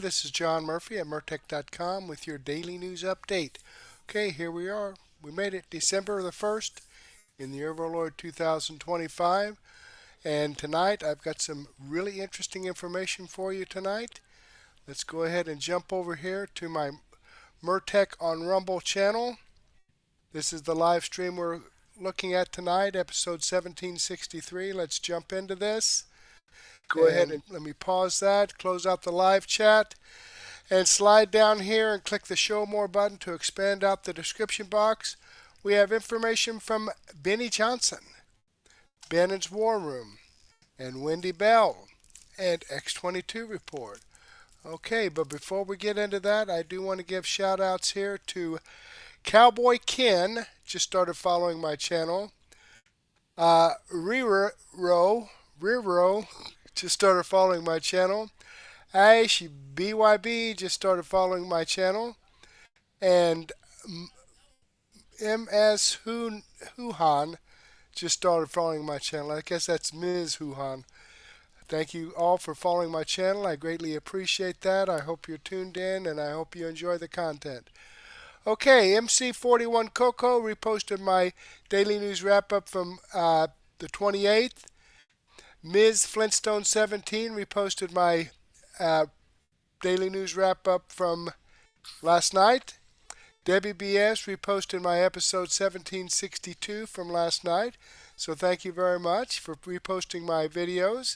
This is John Murphy at Murtech.com with your daily news update. Okay, here we are. We made it December the 1st in the year of our Lord 2025. And tonight I've got some really interesting information for you tonight. Let's go ahead and jump over here to my Murtech on Rumble channel. This is the live stream we're looking at tonight, episode 1763. Let's jump into this. Go ahead and let me pause that, close out the live chat, and slide down here and click the Show More button to expand out the description box. We have information from Benny Johnson, Bannons WarRoom, and Wendy Bell, and X22 Report. Okay, but before we get into that, I do want to give shout outs here to Cowboy Ken, just started following my channel. Riro, just started following my channel. Ash BYB just started following my channel. And MS Huhan just started following my channel. I guess that's Ms. Huhan. Thank you all for following my channel. I greatly appreciate that. I hope you're tuned in and I hope you enjoy the content. Okay, MC41 Coco reposted my daily news wrap-up from the 28th. Ms. Flintstone 17 reposted my daily news wrap-up from last night. Debbie BS reposted my episode 1762 from last night. So thank you very much for reposting my videos.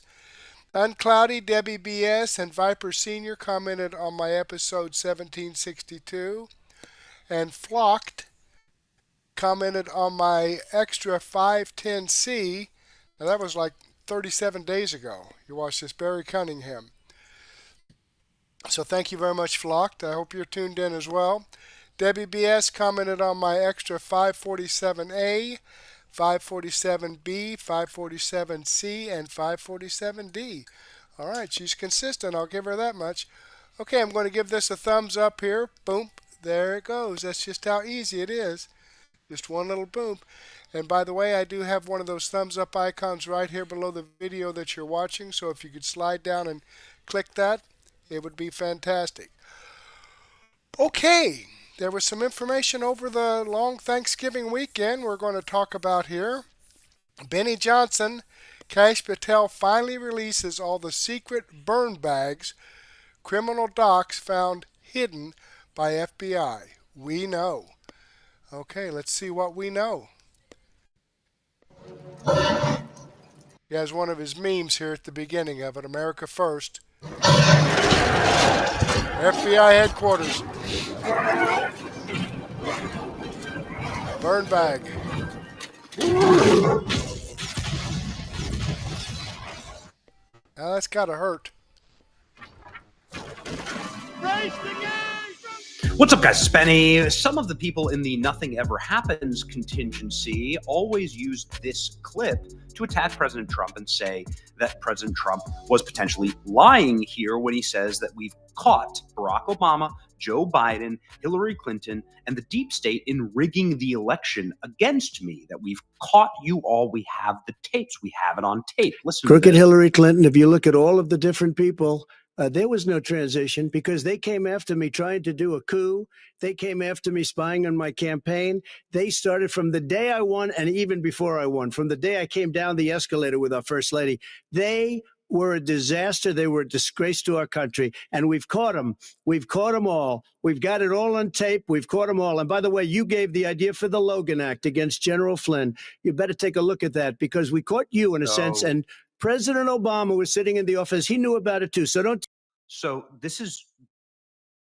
Uncloudy, Debbie BS, and Viper Senior commented on my episode 1762. And Flocked commented on my extra 510C. Now that was like 37 days ago. You watched this, Barry Cunningham. So thank you very much, Flocked. I hope you're tuned in as well. Debbie BS commented on my extra 547A, 547B, 547C, and 547D. All right, she's consistent. I'll give her that much. Okay, I'm going to give this a thumbs up here. Boom. There it goes. That's just how easy it is. Just one little boom. And by the way, I do have one of those thumbs up icons right here below the video that you're watching. So if you could slide down and click that, it would be fantastic. Okay, there was some information over the long Thanksgiving weekend we're going to talk about here. Benny Johnson, Kash Patel finally releases all the secret burn bags criminal docs found hidden by FBI. We know. Okay, let's see what we know. He has one of his memes here at the beginning of it. America First. FBI headquarters. Burn bag. Now that's gotta hurt. What's up, guys? It's Benny. Some of the people in the Nothing Ever Happens contingency always use this clip to attack President Trump and say that President Trump was potentially lying here when he says that we've caught Barack Obama, Joe Biden, Hillary Clinton, and the deep state in rigging the election against me, that we've caught you all. We have the tapes. We have it on tape. Listen Crooked Hillary Clinton, if you look at all of the different people, there was no transition because they came after me trying to do a coup. They came after me spying on my campaign. They started from the day I won and even before I won, from the day I came down the escalator with our first lady. They were a disaster. They were a disgrace to our country. And we've caught them. We've caught them all. We've got it all on tape. We've caught them all. And by the way, you gave the idea for the Logan Act against General Flynn. You better take a look at that because we caught you in a sense. And President Obama was sitting in the office. He knew about it, too. So this is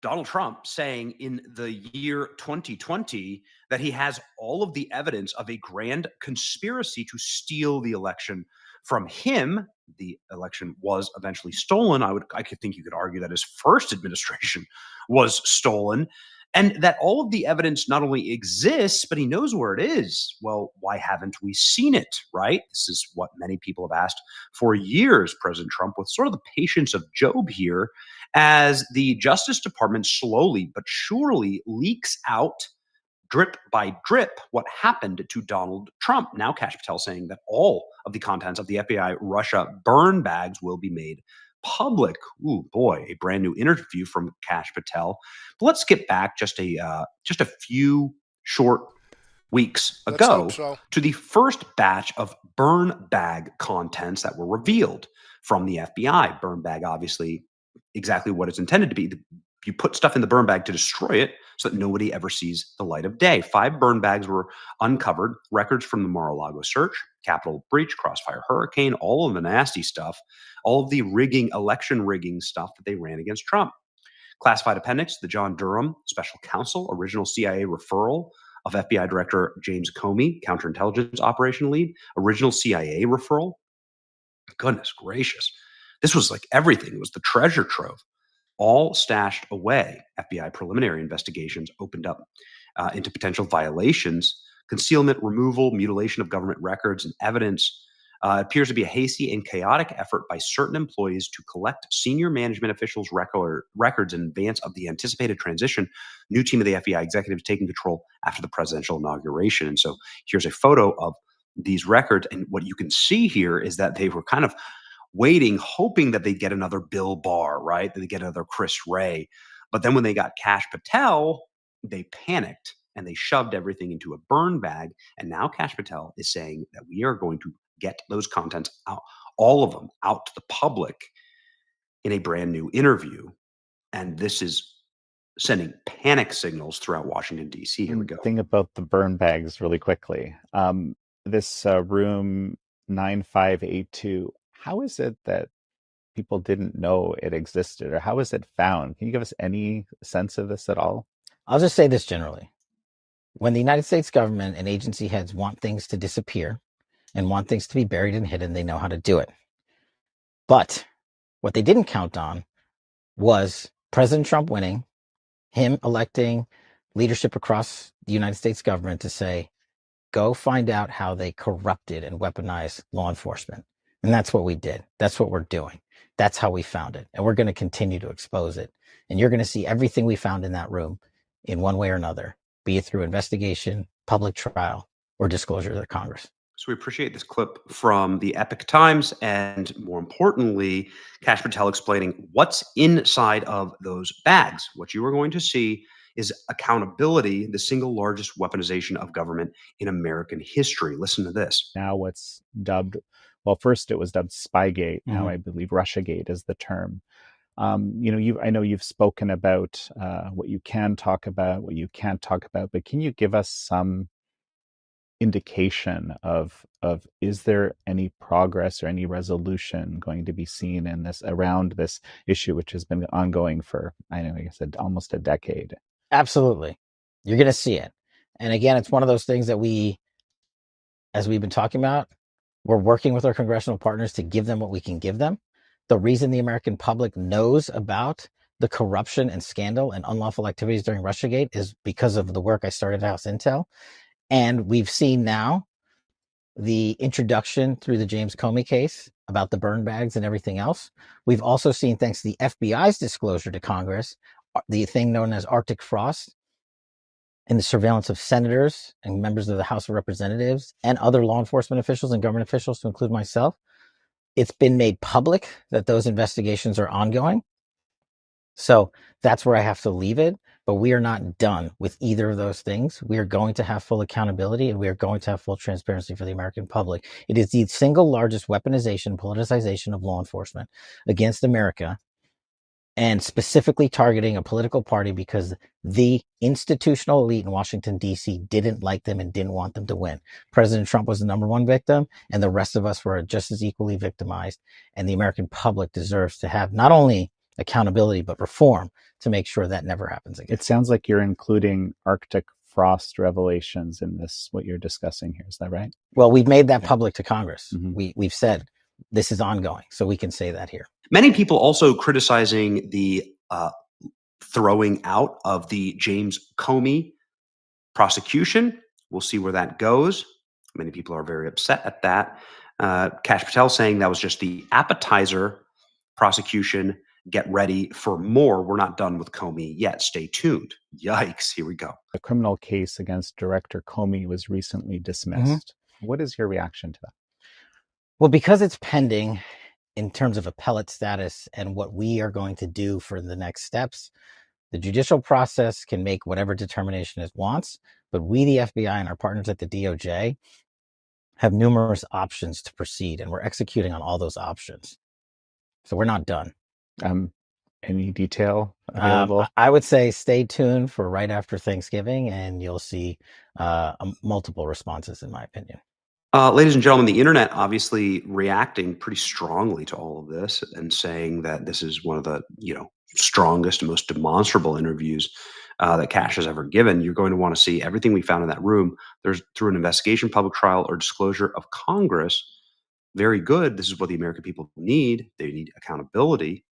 Donald Trump saying in the year 2020 that he has all of the evidence of a grand conspiracy to steal the election from him. The election was eventually stolen. I could think you could argue that his first administration was stolen. And that all of the evidence not only exists, but he knows where it is. Well, why haven't we seen it, right? This is what many people have asked for years, President Trump, with sort of the patience of Job here, as the Justice Department slowly but surely leaks out, drip by drip, what happened to Donald Trump. Now Kash Patel saying that all of the contents of the FBI Russia burn bags will be made public. Ooh, boy, a brand new interview from Kash Patel. But let's skip back just a few short weeks Let's hope ago so. to the first batch of burn bag contents that were revealed from the FBI. Burn bag, obviously, exactly what it's intended to be. You put stuff in the burn bag to destroy it so that nobody ever sees the light of day. 5 burn bags were uncovered, records from the Mar-a-Lago search, Capitol breach, Crossfire Hurricane, all of the nasty stuff, all of the rigging, election rigging stuff that they ran against Trump. Classified appendix, the John Durham special counsel, original CIA referral of FBI Director James Comey, counterintelligence operation lead, original CIA referral. Goodness gracious. This was like everything. It was the treasure trove, all stashed away. FBI preliminary investigations opened up into potential violations, concealment, removal, mutilation of government records and evidence. Appears to be a hasty and chaotic effort by certain employees to collect senior management officials' records in advance of the anticipated transition. New team of the FBI executives taking control after the presidential inauguration. And so here's a photo of these records. And what you can see here is that they were kind of waiting, hoping that they'd get another Bill Barr, right? That they get another Chris Wray. But then when they got Kash Patel, they panicked and they shoved everything into a burn bag. And now Kash Patel is saying that we are going to get those contents out, all of them out to the public in a brand new interview. And this is sending panic signals throughout Washington, D.C. Here we go. Thing about the burn bags really quickly. This room 9582, how is it that people didn't know it existed, or how is it found? Can you give us any sense of this at all? I'll just say this generally. When the United States government and agency heads want things to disappear and want things to be buried and hidden, they know how to do it. But what they didn't count on was President Trump winning, him electing leadership across the United States government to say, go find out how they corrupted and weaponized law enforcement. And that's what we did. That's what we're doing. That's how we found it. And we're going to continue to expose it. And you're going to see everything we found in that room in one way or another, be it through investigation, public trial, or disclosure to the Congress. So we appreciate this clip from the Epoch Times, and more importantly, Kash Patel explaining what's inside of those bags. What you are going to see is accountability, the single largest weaponization of government in American history. Listen to this. Now what's dubbed, well, first it was dubbed Spygate. Now I believe Russiagate is the term. I know you've spoken about what you can talk about, what you can't talk about, but can you give us some indication of is there any progress or any resolution going to be seen in this, around this issue, which has been ongoing for, I know, like I said, almost a decade? Absolutely. You're going to see it. And again, it's one of those things that as we've been talking about, we're working with our congressional partners to give them what we can give them. The reason the American public knows about the corruption and scandal and unlawful activities during Russiagate is because of the work I started at House Intel. And we've seen now the introduction through the James Comey case about the burn bags and everything else. We've also seen, thanks to the FBI's disclosure to Congress, the thing known as Arctic frost and the surveillance of senators and members of the House of Representatives and other law enforcement officials and government officials, to include myself. It's been made public that those investigations are ongoing. So that's where I have to leave it. But we are not done with either of those things. We are going to have full accountability, and we are going to have full transparency for the American public. It is the single largest weaponization, politicization of law enforcement against America, and specifically targeting a political party because the institutional elite in Washington, D.C. didn't like them and didn't want them to win. President Trump was the number one victim, and the rest of us were just as equally victimized. And the American public deserves to have not only accountability, but reform to make sure that never happens again. It sounds like you're including Arctic frost revelations in this, what you're discussing here. Is that right? Well, we've made that public to Congress. We've said this is ongoing, so we can say that here. Many people also criticizing the throwing out of the James Comey prosecution. We'll see where that goes. Many people are very upset at that. Kash Patel saying that was just the appetizer prosecution. Get ready for more. We're not done with Comey yet. Stay tuned. Yikes. Here we go. A criminal case against Director Comey was recently dismissed. What is your reaction to that? Well, because it's pending in terms of appellate status and what we are going to do for the next steps, the judicial process can make whatever determination it wants, but we, the FBI, and our partners at the DOJ have numerous options to proceed, and we're executing on all those options. So we're not done. Any detail available? I would say stay tuned for right after Thanksgiving, and you'll see multiple responses, in my opinion. Ladies and gentlemen, the internet obviously reacting pretty strongly to all of this and saying that this is one of the strongest, most demonstrable interviews that Kash has ever given. You're going to want to see everything we found in that room. There's through an investigation, public trial, or disclosure of Congress. Very good. This is what the American people need. They need accountability.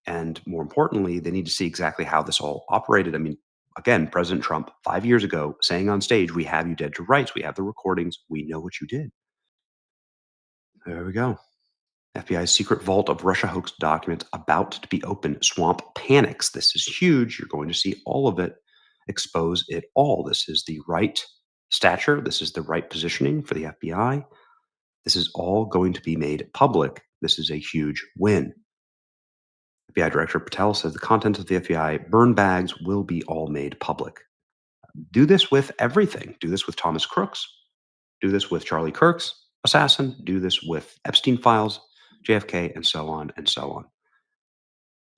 And more importantly, they need to see exactly how this all operated. I mean, again, President Trump 5 years ago saying on stage, "We have you dead to rights. We have the recordings. We know what you did." There we go. FBI's secret vault of Russia hoax documents about to be opened. Swamp panics. This is huge. You're going to see all of it. Expose it all. This is the right stature. This is the right positioning for the FBI. This is all going to be made public. This is a huge win. FBI Director Patel says the contents of the FBI burn bags will be all made public. Do this with everything. Do this with Thomas Crooks. Do this with Charlie Kirk's assassin. Do this with Epstein files, JFK, and so on and so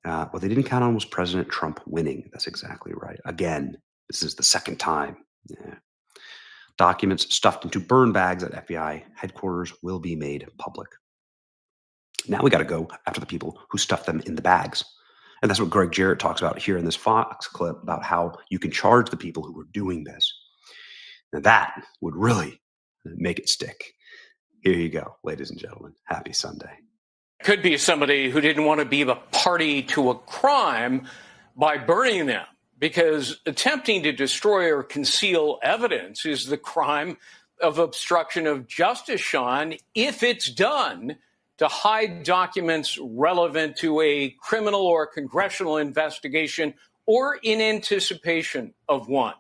on. What they didn't count on was President Trump winning. That's exactly right. Again, this is the second time. Yeah. Documents stuffed into burn bags at FBI headquarters will be made public. Now we got to go after the people who stuffed them in the bags. And that's what Greg Jarrett talks about here in this Fox clip about how you can charge the people who were doing this. Now that would really make it stick. Here you go, ladies and gentlemen. Happy Sunday. Could be somebody who didn't want to be the party to a crime by burning them, because attempting to destroy or conceal evidence is the crime of obstruction of justice, Sean, if it's done to hide documents relevant to a criminal or congressional investigation or in anticipation of one.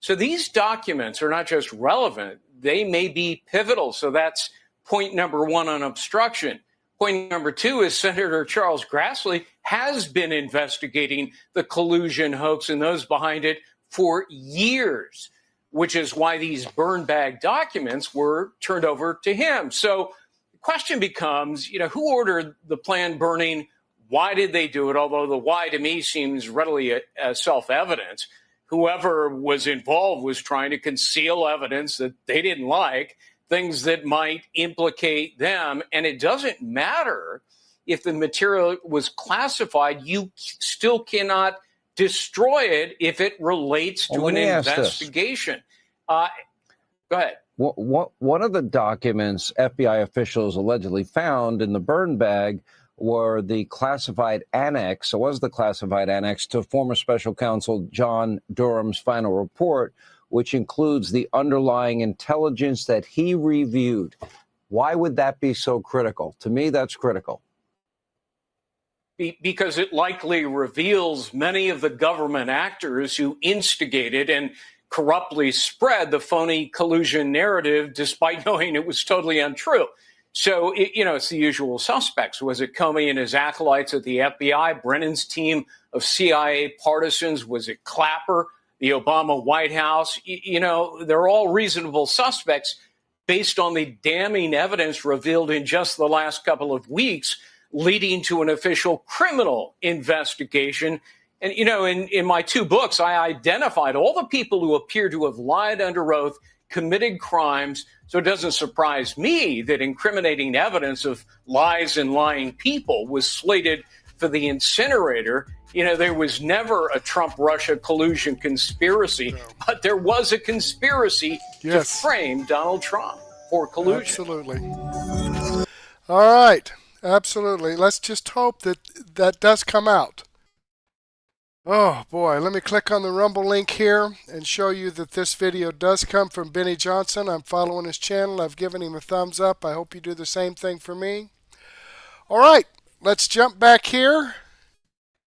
So these documents are not just relevant, they may be pivotal. So that's point number one on obstruction. Point number two is Senator Charles Grassley has been investigating the collusion hoax and those behind it for years, which is why these burn bag documents were turned over to him. So question becomes, who ordered the planned burning? Why did they do it? Although the why to me seems readily self-evident. Whoever was involved was trying to conceal evidence that they didn't like, things that might implicate them. And it doesn't matter if the material was classified, you still cannot destroy it if it relates to an investigation. Go ahead. One of the documents FBI officials allegedly found in the burn bag were the classified annex, to former special counsel John Durham's final report, which includes the underlying intelligence that he reviewed. Why would that be so critical? To me, that's critical. Because it likely reveals many of the government actors who instigated and corruptly spread the phony collusion narrative, despite knowing it was totally untrue. So, it's the usual suspects. Was it Comey and his acolytes at the FBI, Brennan's team of CIA partisans? Was it Clapper, the Obama White House? They're all reasonable suspects based on the damning evidence revealed in just the last couple of weeks, leading to an official criminal investigation. And, in my two books, I identified all the people who appear to have lied under oath, committed crimes. So it doesn't surprise me that incriminating evidence of lies and lying people was slated for the incinerator. There was never a Trump-Russia collusion conspiracy, but there was a conspiracy to frame Donald Trump for collusion. Absolutely. All right. Absolutely. Let's just hope that does come out. Oh boy, let me click on the Rumble link here and show you that this video does come from Benny Johnson. I'm following his channel. I've given him a thumbs up. I hope you do the same thing for me. All right, let's jump back here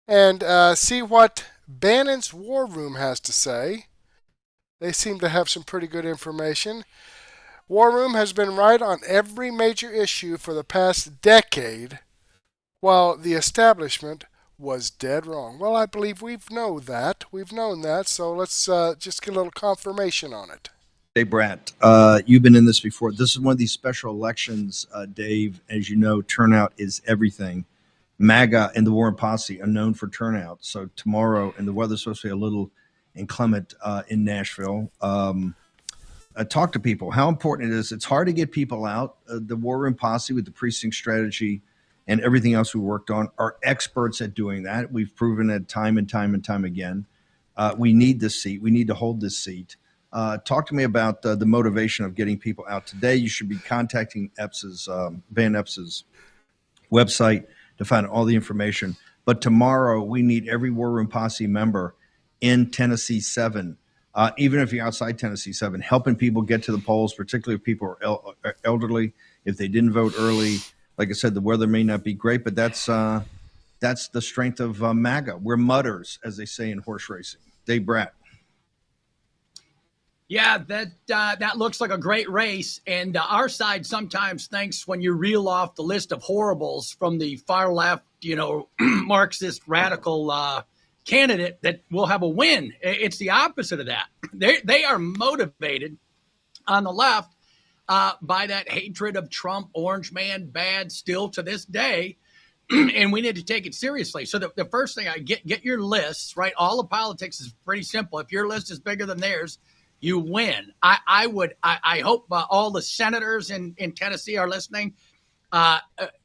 and see what Bannon's WarRoom has to say. They seem to have some pretty good information. WarRoom has been right on every major issue for the past decade while the establishment was dead wrong. Well, I believe we've known that. We've known that, so let's just get a little confirmation on it. Hey, Brett, you've been in this before. This is one of these special elections, Dave. As you know, turnout is everything. MAGA and the Warren Posse are known for turnout. So tomorrow, and the weather's supposed to be a little inclement in Nashville. Talk to people. How important it is. It's hard to get people out. The WarRoom Posse with the precinct strategy and everything else we worked on are experts at doing that. We've proven it time and time and time again. We need this seat. We need to hold this seat. Talk to me about the motivation of getting people out today. You should be contacting Van Epps's website to find all the information. But tomorrow, we need every WarRoom Posse member in Tennessee 7, even if you're outside Tennessee 7, helping people get to the polls, particularly if people are elderly, if they didn't vote early. Like I said, the weather may not be great, but that's the strength of MAGA. We're mudders, as they say in horse racing. Dave Bratt. Yeah, that looks like a great race. And our side sometimes thinks when you reel off the list of horribles from the far left, Marxist radical candidate, that we'll have a win. It's the opposite of that. They are motivated on the left by that hatred of Trump, orange man, bad, still to this day. And we need to take it seriously. So the first thing, get your lists, right? All of politics is pretty simple. If your list is bigger than theirs, you win. I hope all the senators in Tennessee are listening.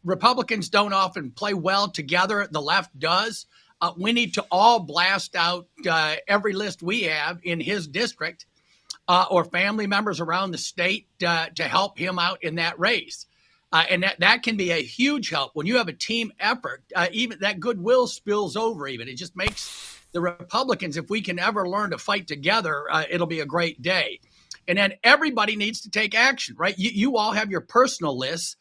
Republicans don't often play well together. The left does. We need to all blast out every list we have in his district or family members around the state to help him out in that race. And that can be a huge help. When you have a team effort, even that goodwill spills over even. It just makes the Republicans, if we can ever learn to fight together, it'll be a great day. And then everybody needs to take action, right? You all have your personal lists.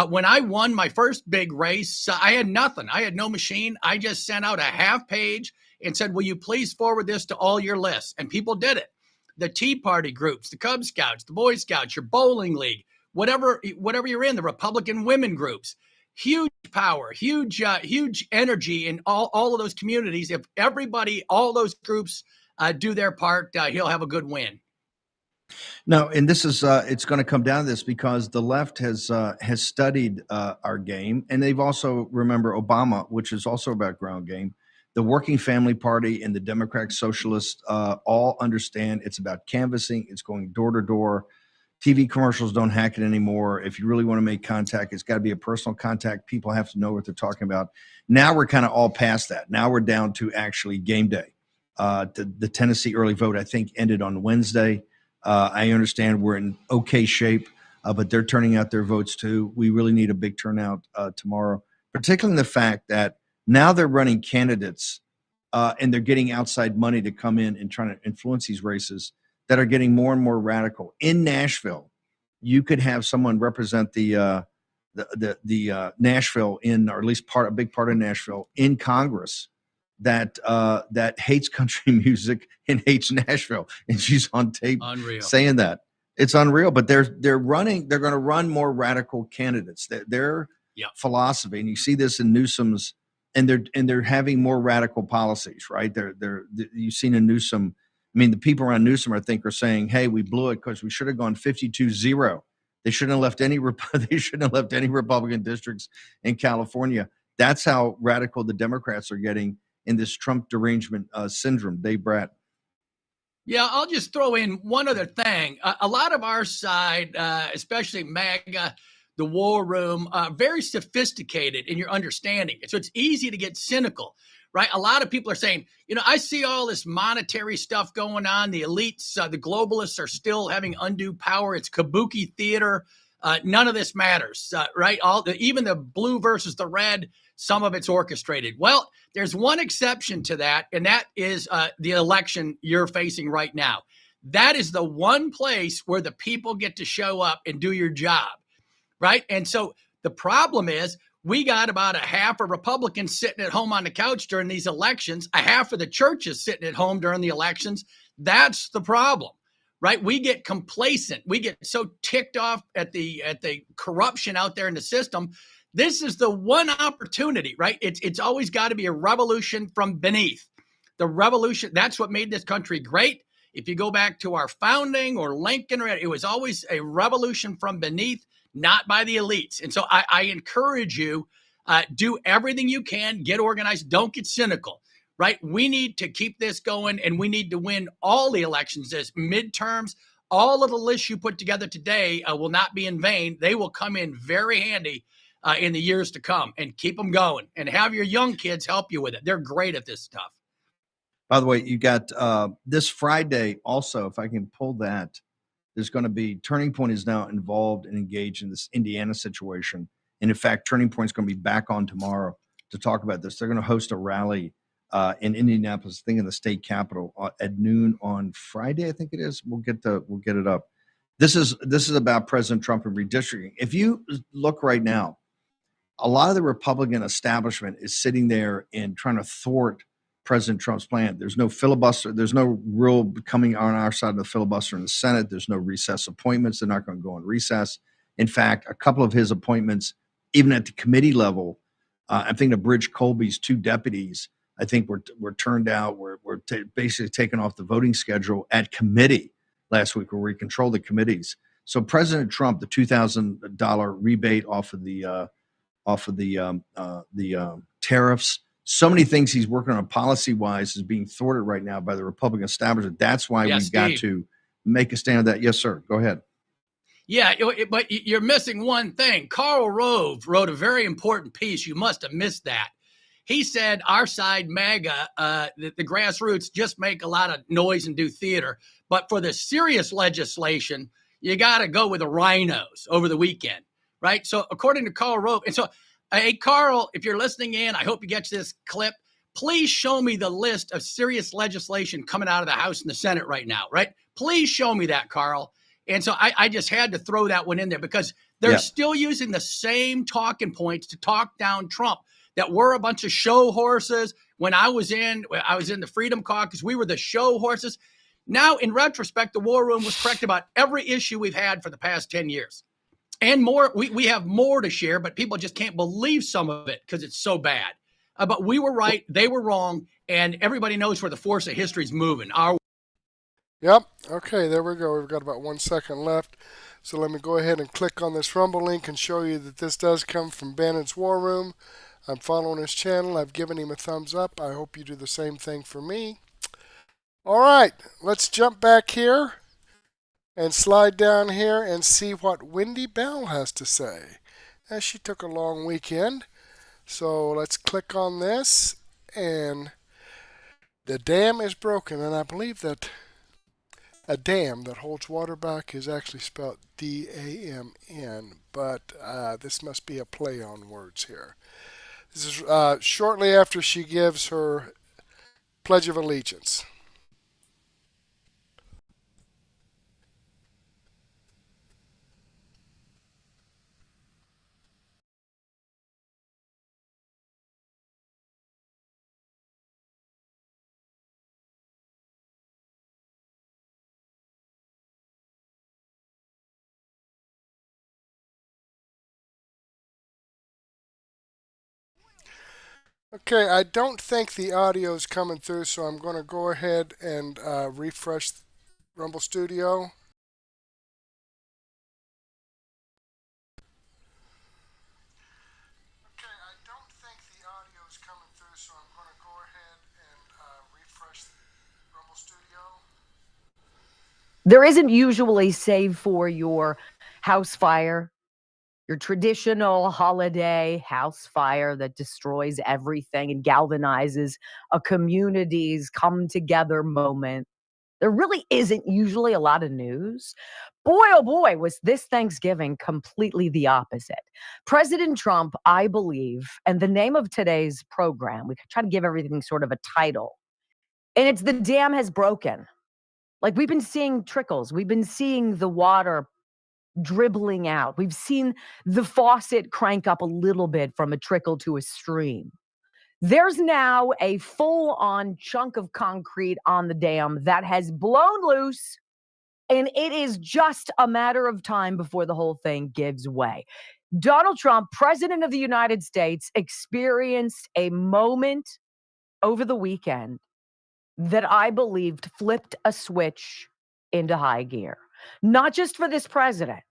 When I won my first big race, I had nothing. I had no machine. I just sent out a half page and said, will you please forward this to all your lists? And people did it. The Tea Party groups, the Cub Scouts, the Boy Scouts, your bowling league, whatever you're in, the Republican women groups. Huge power, huge energy in all of those communities. If everybody, all those groups do their part, he'll have a good win. No, and this is it's going to come down to this because the left has studied our game, and they've also, remember Obama, which is also about ground game. The Working Family Party and the Democratic Socialists all understand it's about canvassing. It's going door to door. TV commercials don't hack it anymore. If you really want to make contact, it's got to be a personal contact. People have to know what they're talking about. Now we're kind of all past that. Now we're down to actually game day. The Tennessee early vote, I think, ended on Wednesday. I understand we're in okay shape, but they're turning out their votes too. We really need a big turnout tomorrow, particularly in the fact that now they're running candidates and they're getting outside money to come in and trying to influence these races that are getting more and more radical. In Nashville, you could have someone represent the Nashville or at least a big part of Nashville in Congress that hates country music and hates Nashville, and she's on tape saying that. It's unreal. But they're going to run more radical candidates. Their philosophy, and you see this in Newsom's, and they're having more radical policies, right? You've seen in Newsom. I mean, the people around Newsom, I think, are saying, "Hey, we blew it because we should have gone 52-0. They shouldn't have left any. They shouldn't have left any Republican districts in California." That's how radical the Democrats are getting in this Trump derangement syndrome. Dave Bratt. Yeah, I'll just throw in one other thing. A lot of our side, especially MAGA, the WarRoom, very sophisticated in your understanding. So it's easy to get cynical. Right. A lot of people are saying, I see all this monetary stuff going on. The elites, the globalists are still having undue power. It's kabuki theater. None of this matters. Right. Even the blue versus the red, some of it's orchestrated. Well, there's one exception to that, and that is the election you're facing right now. That is the one place where the people get to show up and do your job. Right. And so the problem is, we got about a half of Republicans sitting at home on the couch during these elections, a half of the churches sitting at home during the elections. That's the problem, right? We get complacent. We get so ticked off at the corruption out there in the system This is the one opportunity, right? It's always got to be a revolution from beneath. The revolution, that's what made this country great. If you go back to our founding or Lincoln, it was always a revolution from beneath, not by the elites. And so I encourage you, do everything you can, get organized, don't get cynical, right? We need to keep this going, and we need to win all the elections as midterms. All of the lists you put together today will not be in vain. They will come in very handy in the years to come, and keep them going, and have your young kids help you with it. They're great at this stuff. By the way, you got this Friday also, if I can pull that, there's going to be Turning Point is now involved and engaged in this Indiana situation. And in fact, Turning Point is going to be back on tomorrow to talk about this. They're going to host a rally in Indianapolis, I think in the state capitol at noon on Friday, I think it is. We'll get it up. This is about President Trump and redistricting. If you look right now, a lot of the Republican establishment is sitting there and trying to thwart President Trump's plan. There's no filibuster. There's no real coming on our side of the filibuster in the Senate. There's no recess appointments. They're not going to go on recess. In fact, a couple of his appointments, even at the committee level, I'm thinking of Bridge Colby's 2 deputies, I think were turned out, were basically taken off the voting schedule at committee last week, where we control the committees. So President Trump, the $2,000 rebate off of the tariffs, so many things he's working on policy-wise is being thwarted right now by the Republican establishment. That's why we've got to make a stand on that. Yes, sir. Go ahead. Yeah, but you're missing one thing. Karl Rove wrote a very important piece. You must have missed that. He said our side, MAGA, the grassroots just make a lot of noise and do theater. But for the serious legislation, you got to go with the rhinos over the weekend, right? So according to Karl Rove, and so, hey, Karl, if you're listening in, I hope you get this clip. Please show me the list of serious legislation coming out of the House and the Senate right now, right? Please show me that, Karl. And so I just had to throw that one in there, because they're still using the same talking points to talk down Trump, that we're a bunch of show horses. When I was in the Freedom Caucus, we were the show horses. Now, in retrospect, the War Room was correct about every issue we've had for the past 10 years. And more, we have more to share, but people just can't believe some of it because it's so bad. But we were right, they were wrong, and everybody knows where the force of history is moving. Yep. Okay, there we go. We've got about 1 second left. So let me go ahead and click on this Rumble link and show you that this does come from Bannon's War Room. I'm following his channel. I've given him a thumbs up. I hope you do the same thing for me. All right, let's jump back here and slide down here and see what Wendy Bell has to say. As she took a long weekend. So let's click on this, and the dam is broken. And I believe that a dam that holds water back is actually spelled D-A-M-N, but this must be a play on words here. This is shortly after she gives her Pledge of Allegiance. Okay, I don't think the audio is coming through, so I'm going to go ahead and refresh Rumble Studio. Okay, I don't think the audio is coming through, so I'm going to go ahead and refresh Rumble Studio. There isn't usually, save for your house fire, your traditional holiday house fire that destroys everything and galvanizes a community's come together moment. There really isn't usually a lot of news. Boy, oh boy, was this Thanksgiving completely the opposite. President Trump, I believe, and the name of today's program, we could try to give everything sort of a title, and it's "The Dam Has Broken." Like, we've been seeing trickles. We've been seeing the water dribbling out. We've seen the faucet crank up a little bit from a trickle to a stream. There's now a full-on chunk of concrete on the dam that has blown loose, and it is just a matter of time before the whole thing gives way. Donald Trump, President of the United States, experienced a moment over the weekend that I believed flipped a switch into high gear. Not just for this president,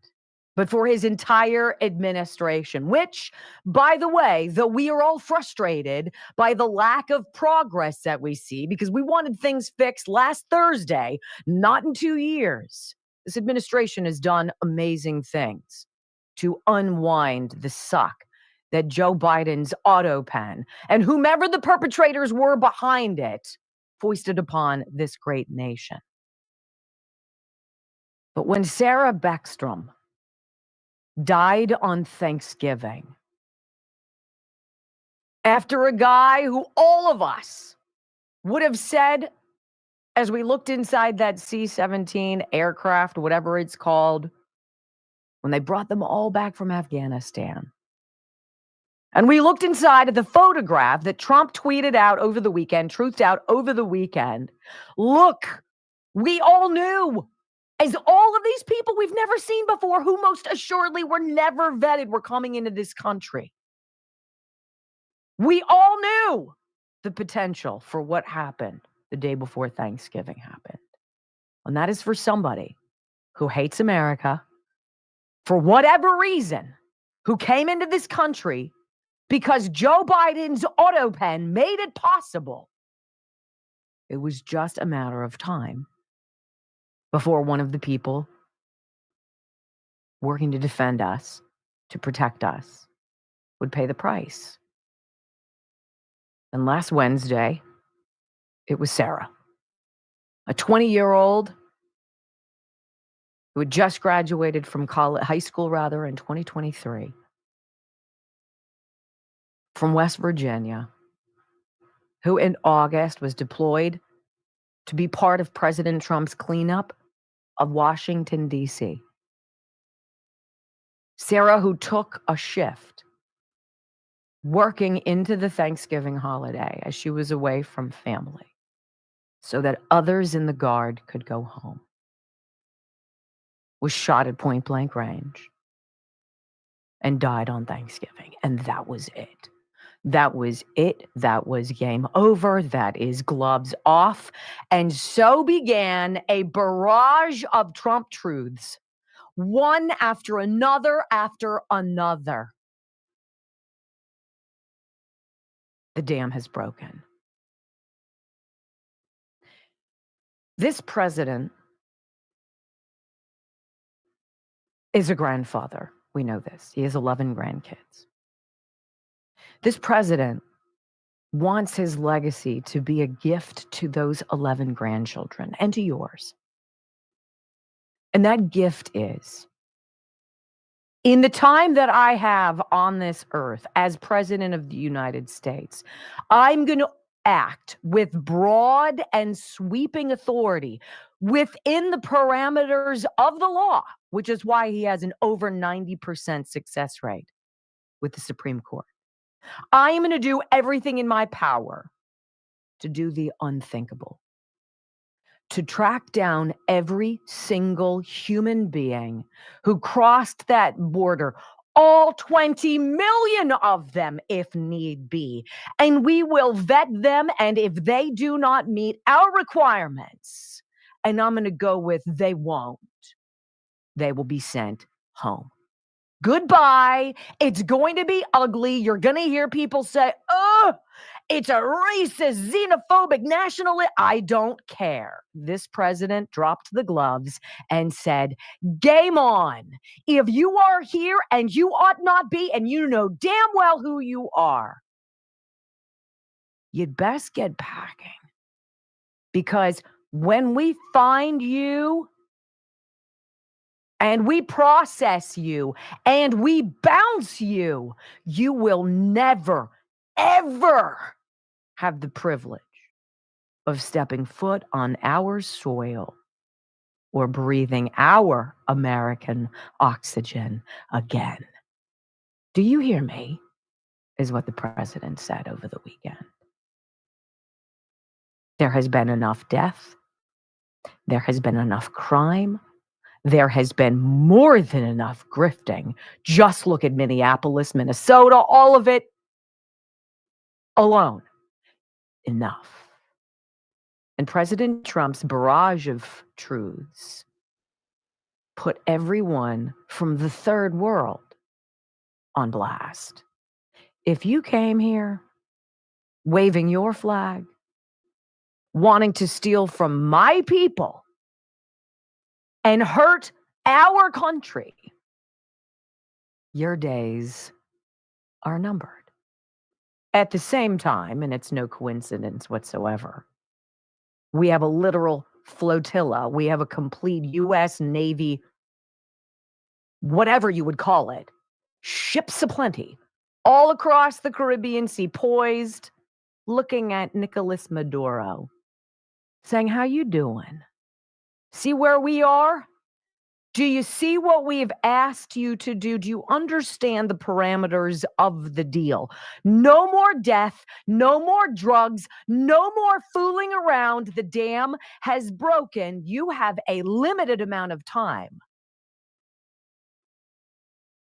but for his entire administration, which, by the way, though we are all frustrated by the lack of progress that we see because we wanted things fixed last Thursday, not in 2 years, this administration has done amazing things to unwind the suck that Joe Biden's auto pen and whomever the perpetrators were behind it foisted upon this great nation. But when Sarah Beckstrom died on Thanksgiving, after a guy who all of us would have said, as we looked inside that C-17 aircraft, whatever it's called, when they brought them all back from Afghanistan, and we looked inside of the photograph that Trump tweeted out over the weekend, truthed out over the weekend, look, we all knew, as all of these people we've never seen before, who most assuredly were never vetted, were coming into this country. We all knew the potential for what happened the day before Thanksgiving happened. And that is for somebody who hates America, for whatever reason, who came into this country because Joe Biden's auto pen made it possible. It was just a matter of time before one of the people working to defend us, to protect us, would pay the price. And last Wednesday, it was Sarah, a 20-year-old who had just graduated from high school in 2023, from West Virginia, who in August was deployed to be part of President Trump's cleanup of Washington, D.C. Sarah, who took a shift working into the Thanksgiving holiday as she was away from family so that others in the Guard could go home, was shot at point blank range and died on Thanksgiving. And that was it. That was it. That was game over. That is gloves off. And so began a barrage of Trump truths, one after another after another. The dam has broken. This president is a grandfather. We know this. He has 11 grandkids. This president wants his legacy to be a gift to those 11 grandchildren and to yours. And that gift is, in the time that I have on this earth as president of the United States, I'm going to act with broad and sweeping authority within the parameters of the law, which is why he has an over 90% success rate with the Supreme Court. I am going to do everything in my power to do the unthinkable, to track down every single human being who crossed that border, all 20 million of them if need be, and we will vet them, and if they do not meet our requirements, and I'm going to go with they won't, they will be sent home. Goodbye. It's going to be ugly. You're going to hear people say, oh, it's a racist, xenophobic, nationalist. I don't care. This president dropped the gloves and said, game on. If you are here and you ought not be, and you know damn well who you are, you'd best get packing. Because when we find you, and we process you, and we bounce you, you will never, ever have the privilege of stepping foot on our soil or breathing our American oxygen again. Do you hear me? Is what the president said over the weekend. There has been enough death. There has been enough crime. There has been more than enough grifting. Just look at Minneapolis, Minnesota, all of it alone. Enough. And President Trump's barrage of truths put everyone from the third world on blast. If you came here waving your flag, wanting to steal from my people and hurt our country, your days are numbered. At the same time, and it's no coincidence whatsoever, we have a literal flotilla. We have a complete U.S. Navy, whatever you would call it, ships aplenty, all across the Caribbean Sea, poised, looking at Nicolas Maduro, saying, how you doing? See where we are? Do you see what we have asked you to do? Do you understand the parameters of the deal? No more death, no more drugs, no more fooling around. The dam has broken. You have a limited amount of time,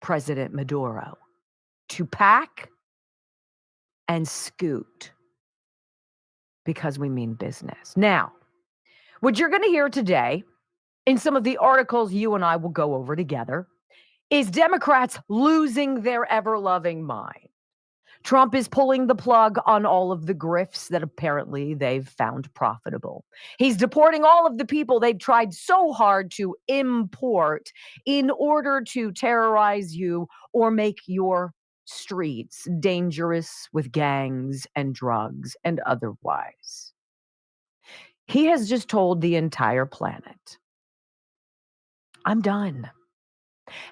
President Maduro, to pack and scoot, because we mean business. Now, what you're going to hear today in some of the articles you and I will go over together is Democrats losing their ever-loving mind. Trump is pulling the plug on all of the grifts that apparently they've found profitable. He's deporting all of the people they've tried so hard to import in order to terrorize you or make your streets dangerous with gangs and drugs and otherwise. He has just told the entire planet, I'm done.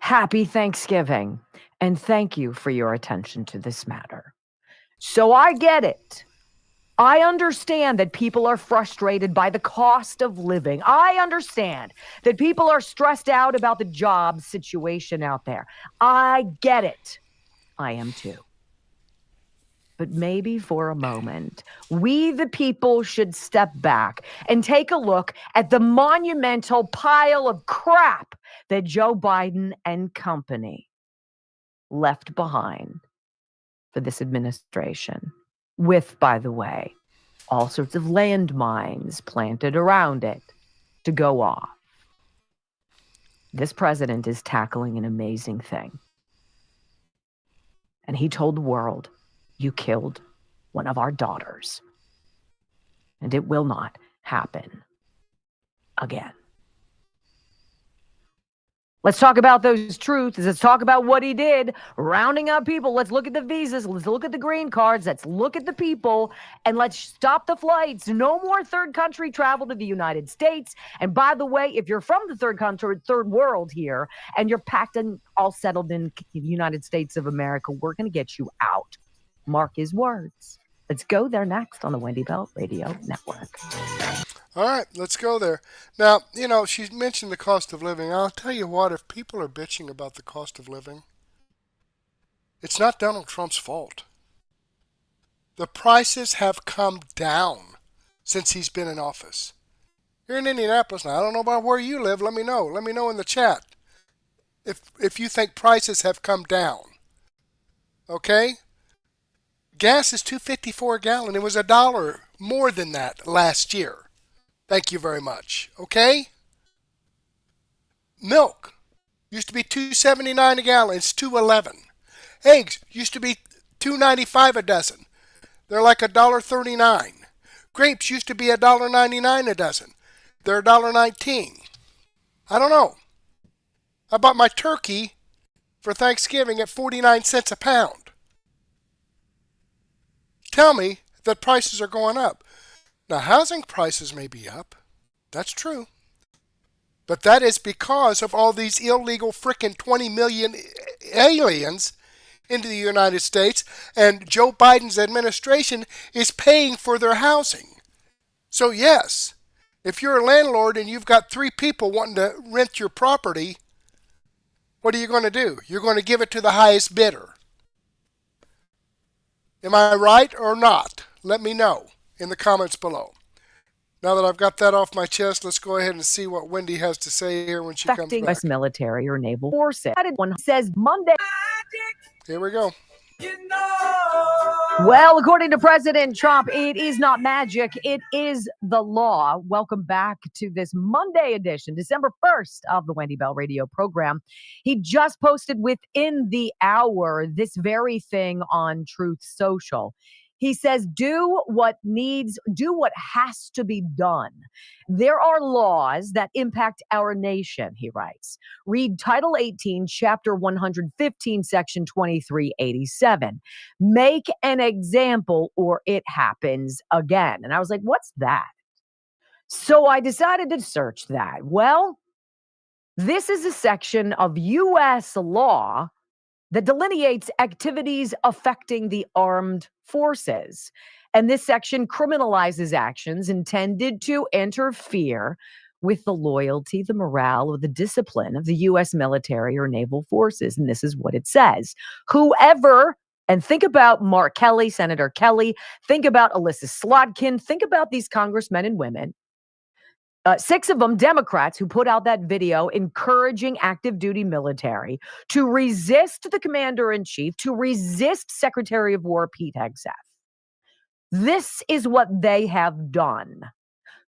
Happy Thanksgiving, and thank you for your attention to this matter. So I get it. I understand that people are frustrated by the cost of living. I understand that people are stressed out about the job situation out there. I get it. I am too. But maybe for a moment, we the people should step back and take a look at the monumental pile of crap that Joe Biden and company left behind for this administration, with, by the way, all sorts of landmines planted around it to go off. This president is tackling an amazing thing. And he told the world, you killed one of our daughters. And it will not happen again. Let's talk about those truths. Let's talk about what he did, rounding up people. Let's look at the visas. Let's look at the green cards. Let's look at the people. And let's stop the flights. No more third country travel to the United States. And by the way, if you're from the third country, third world here, and you're packed and all settled in the United States of America, we're going to get you out. Mark his words. Let's go there next on the Wendy Bell Radio Network. All right, let's go there. Now, you know, she mentioned the cost of living. I'll tell you what, if people are bitching about the cost of living, it's not Donald Trump's fault. The prices have come down since he's been in office. You're in Indianapolis now. I don't know about where you live. Let me know. Let me know in the chat if you think prices have come down. Okay? Gas is $2.54 a gallon. It was $1 more than that last year. Thank you very much. Okay? Milk used to be $2.79 a gallon. It's $2.11. Eggs used to be $2.95 a dozen. They're like $1.39. Grapes used to be $1.99 a dozen. They're $1.19. I don't know. I bought my turkey for Thanksgiving at 49 cents a pound. Tell me that prices are going up. Now, housing prices may be up. That's true. But that is because of all these illegal frickin' 20 million aliens into the United States, and Joe Biden's administration is paying for their housing. So yes, if you're a landlord and you've got 3 people wanting to rent your property, what are you going to do? You're going to give it to the highest bidder. Am I right or not? Let me know in the comments below. Now that I've got that off my chest, let's go ahead and see what Wendy has to say here when she comes affecting back. U.S. military or naval forces. One says Monday. Here we go. Well, according to President Trump, it is not magic. It is the law. Welcome back to this Monday edition, December 1st of the Wendy Bell Radio program. He just posted within the hour this very thing on Truth Social. He says, do what has to be done. There are laws that impact our nation, he writes. Read Title 18, Chapter 115, Section 2387. Make an example or it happens again. And I was like, what's that? So I decided to search that. Well, this is a section of U.S. law that delineates activities affecting the armed forces. And this section criminalizes actions intended to interfere with the loyalty, the morale, or the discipline of the U.S. military or naval forces. And this is what it says. Whoever, and think about Mark Kelly, Senator Kelly, think about Alyssa Slotkin, think about these congressmen and women. 6 of them Democrats who put out that video encouraging active duty military to resist the commander-in-chief, to resist Secretary of War Pete Hegseth. This is what they have done.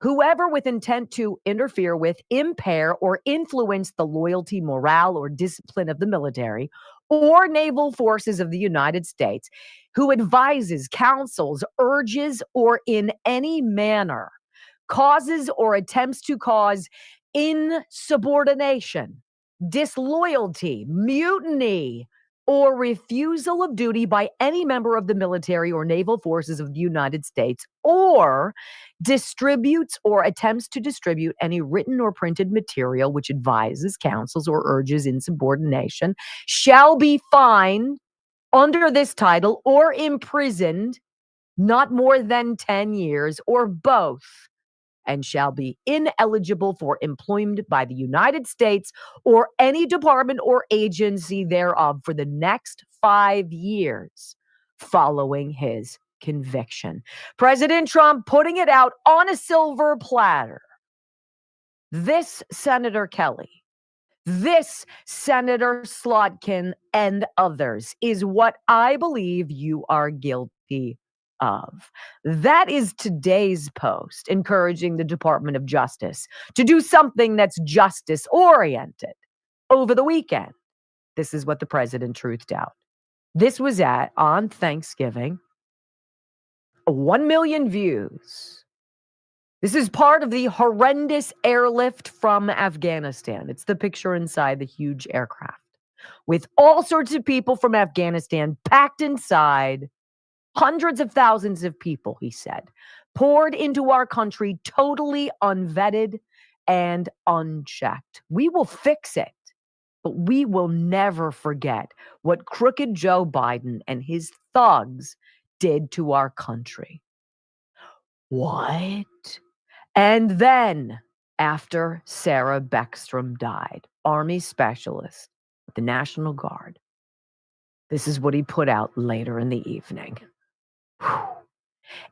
Whoever with intent to interfere with, impair, or influence the loyalty, morale, or discipline of the military or naval forces of the United States, who advises, counsels, urges, or in any manner causes or attempts to cause insubordination, disloyalty, mutiny, or refusal of duty by any member of the military or naval forces of the United States, or distributes or attempts to distribute any written or printed material which advises, counsels, or urges insubordination, shall be fined under this title or imprisoned not more than 10 years, or both, and shall be ineligible for employment by the United States or any department or agency thereof for the next 5 years following his conviction. President Trump putting it out on a silver platter. This Senator Kelly, this Senator Slotkin, and others is what I believe you are guilty of. That is today's post, encouraging the Department of Justice to do something that's justice oriented. Over the weekend, this is what the president truthed out. This was on Thanksgiving, 1 million views. This is part of the horrendous airlift from Afghanistan. It's the picture inside the huge aircraft with all sorts of people from Afghanistan packed inside. Hundreds of thousands of people, he said, poured into our country totally unvetted and unchecked. We will fix it, but we will never forget what crooked Joe Biden and his thugs did to our country. What? And then, after Sarah Beckstrom died, Army specialist with the National Guard, this is what he put out later in the evening.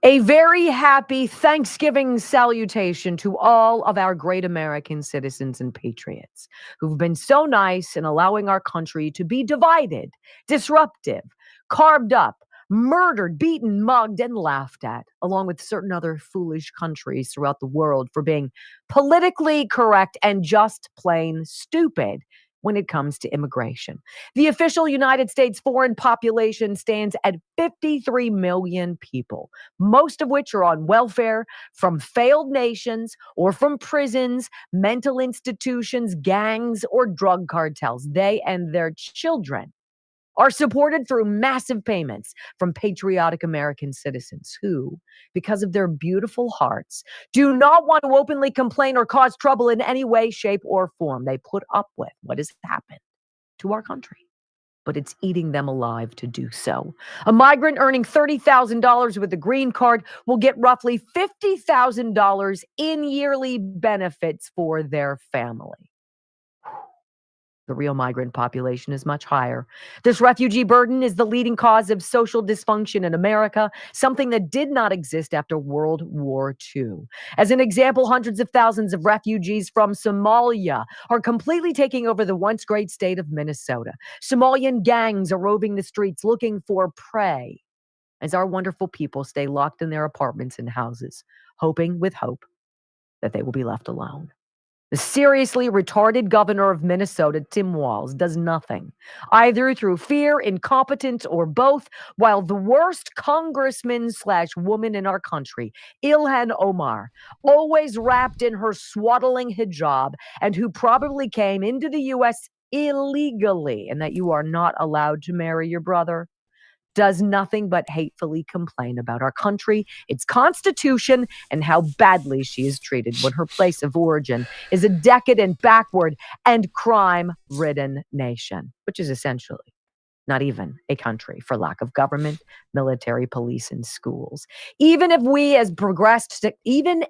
A very happy Thanksgiving salutation to all of our great American citizens and patriots who've been so nice in allowing our country to be divided, disruptive, carved up, murdered, beaten, mugged, and laughed at, along with certain other foolish countries throughout the world for being politically correct and just plain stupid when it comes to immigration. The official United States foreign population stands at 53 million people, most of which are on welfare from failed nations or from prisons, mental institutions, gangs, or drug cartels. They and their children are supported through massive payments from patriotic American citizens who, because of their beautiful hearts, do not want to openly complain or cause trouble in any way, shape, or form. They put up with what has happened to our country, but it's eating them alive to do so. A migrant earning $30,000 with a green card will get roughly $50,000 in yearly benefits for their family. The real migrant population is much higher. This refugee burden is the leading cause of social dysfunction in America, something that did not exist after World War II. As an example, hundreds of thousands of refugees from Somalia are completely taking over the once great state of Minnesota. Somalian gangs are roving the streets looking for prey, as our wonderful people stay locked in their apartments and houses, hoping with hope that they will be left alone. The seriously retarded governor of Minnesota, Tim Walz, does nothing, either through fear, incompetence, or both, while the worst congressman/woman in our country, Ilhan Omar, always wrapped in her swaddling hijab and who probably came into the U.S. illegally, and that you are not allowed to marry your brother, does nothing but hatefully complain about our country, its constitution, and how badly she is treated when her place of origin is a decadent, backward, and crime-ridden nation, which is essentially not even a country for lack of government, military, police, and schools. Even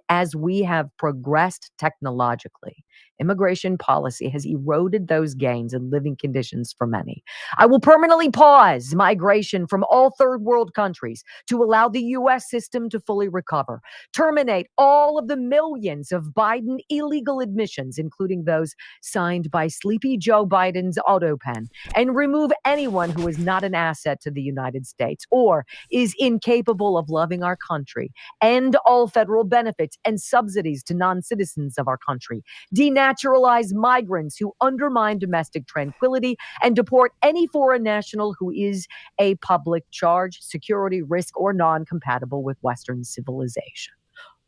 as we have progressed technologically, immigration policy has eroded those gains and living conditions for many. I will permanently pause migration from all third world countries to allow the U.S. system to fully recover, terminate all of the millions of Biden illegal admissions, including those signed by Sleepy Joe Biden's auto pen, and remove anyone who is not an asset to the United States or is incapable of loving our country, end all federal benefits and subsidies to non-citizens of our country, denaturalize migrants who undermine domestic tranquility, and deport any foreign national who is a public charge, security risk, or non-compatible with Western civilization.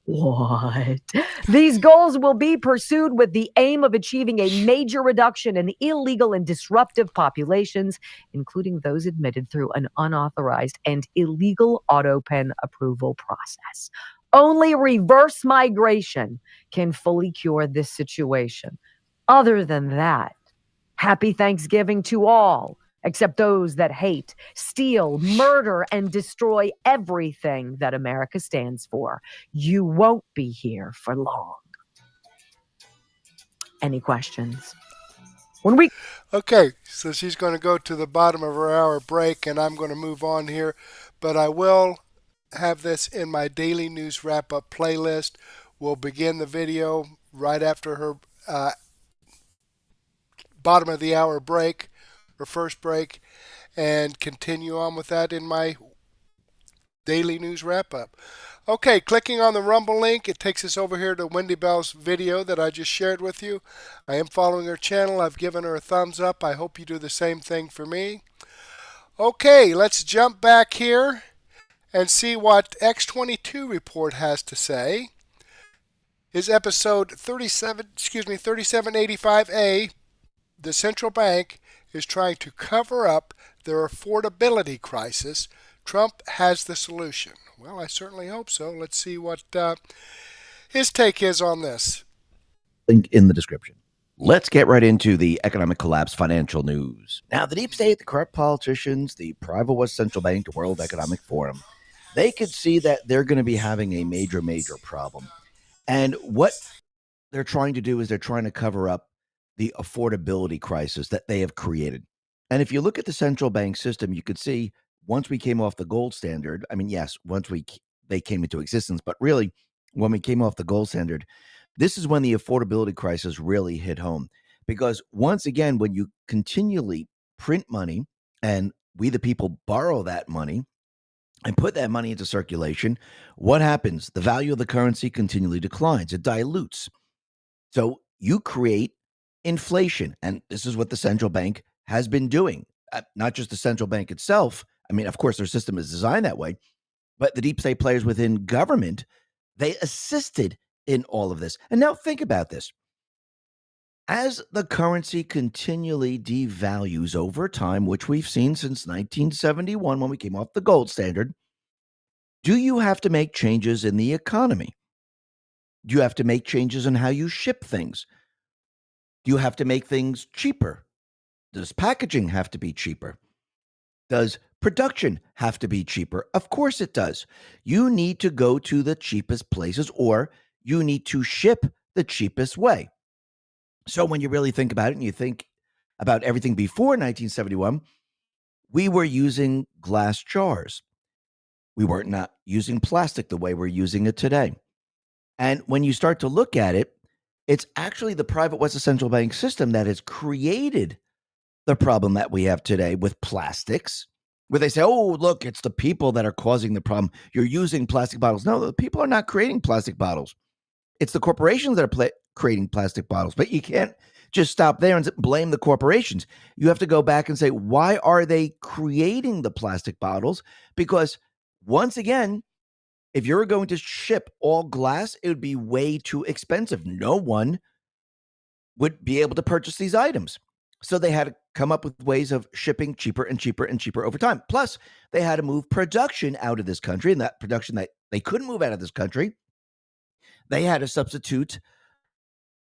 What? These goals will be pursued with the aim of achieving a major reduction in illegal and disruptive populations, including those admitted through an unauthorized and illegal auto pen approval process. Only reverse migration can fully cure this situation. Other than that, happy Thanksgiving to all, except those that hate, steal, murder, and destroy everything that America stands for. You won't be here for long. Any questions? Okay, so she's going to go to the bottom of her hour break, and I'm going to move on here, but I will have this in my daily news wrap-up playlist. We'll begin the video right after her bottom of the hour break, her first break, and continue on with that in my daily news wrap-up. Okay, clicking on the Rumble link, it takes us over here to Wendy Bell's video that I just shared with you. I am following her channel. I've given her a thumbs up. I hope you do the same thing for me. Okay, let's jump back here and see what X22 report has to say. Is episode 3785A, the central bank is trying to cover up their affordability crisis. Trump has the solution. Well, I certainly hope so. Let's see what his take is on this. Link in the description. Let's get right into the economic collapse financial news. Now, the deep state, the corrupt politicians, the private West Central Bank, the World Economic Forum, they could see that they're going to be having a major problem. And what they're trying to do is they're trying to cover up the affordability crisis that they have created. And if you look at the central bank system, you could see once we came off the gold standard, I mean, yes, once they came into existence, but really when we came off the gold standard, this is when the affordability crisis really hit home. Because once again, when you continually print money and we the people borrow that money and put that money into circulation, what happens? The value of the currency continually declines. It dilutes. So you create inflation. And this is what the central bank has been doing. Not just the central bank itself. I mean, of course, their system is designed that way. But the deep state players within government, they assisted in all of this. And now think about this. As the currency continually devalues over time, which we've seen since 1971 when we came off the gold standard, do you have to make changes in the economy? Do you have to make changes in how you ship things? Do you have to make things cheaper? Does packaging have to be cheaper? Does production have to be cheaper? Of course it does. You need to go to the cheapest places, or you need to ship the cheapest way. So when you really think about it and you think about everything before 1971, we were using glass jars. We weren't not using plastic the way we're using it today. And when you start to look at it, it's actually the private West Central Bank system that has created the problem that we have today with plastics, where they say, oh, look, it's the people that are causing the problem. You're using plastic bottles. No, the people are not creating plastic bottles. It's the corporations that are creating plastic bottles. But you can't just stop there and blame the corporations. You have to go back and say, why are they creating the plastic bottles? Because once again, if you're going to ship all glass, it would be way too expensive. No one would be able to purchase these items. So they had to come up with ways of shipping cheaper and cheaper and cheaper over time. Plus, they had to move production out of this country, and that production that they couldn't move out of this country, they had to substitute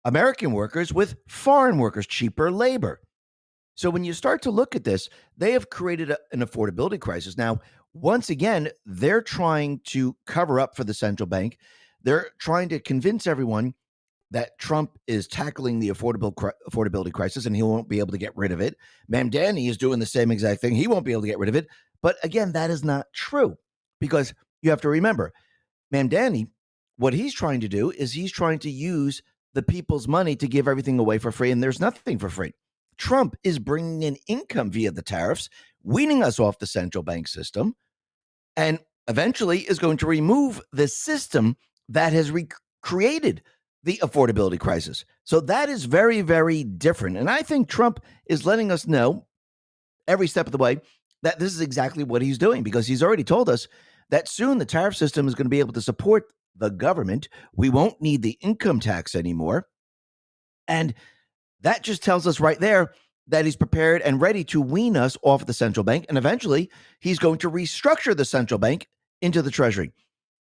American workers with foreign workers, cheaper labor. So when you start to look at this, they have created an affordability crisis. Now, once again, they're trying to cover up for the central bank. They're trying to convince everyone that Trump is tackling the affordability crisis and he won't be able to get rid of it. Mamdani is doing the same exact thing. He won't be able to get rid of it. But again, that is not true, because you have to remember, Mamdani, what he's trying to do is he's trying to use the people's money to give everything away for free, and there's nothing for free. Trump is bringing in income via the tariffs, weaning us off the central bank system, and eventually is going to remove the system that has created the affordability crisis. So that is very, very different. And I think Trump is letting us know every step of the way that this is exactly what he's doing, because he's already told us that soon the tariff system is going to be able to support the government. We won't need the income tax anymore. And that just tells us right there that he's prepared and ready to wean us off the central bank. And eventually he's going to restructure the central bank into the Treasury.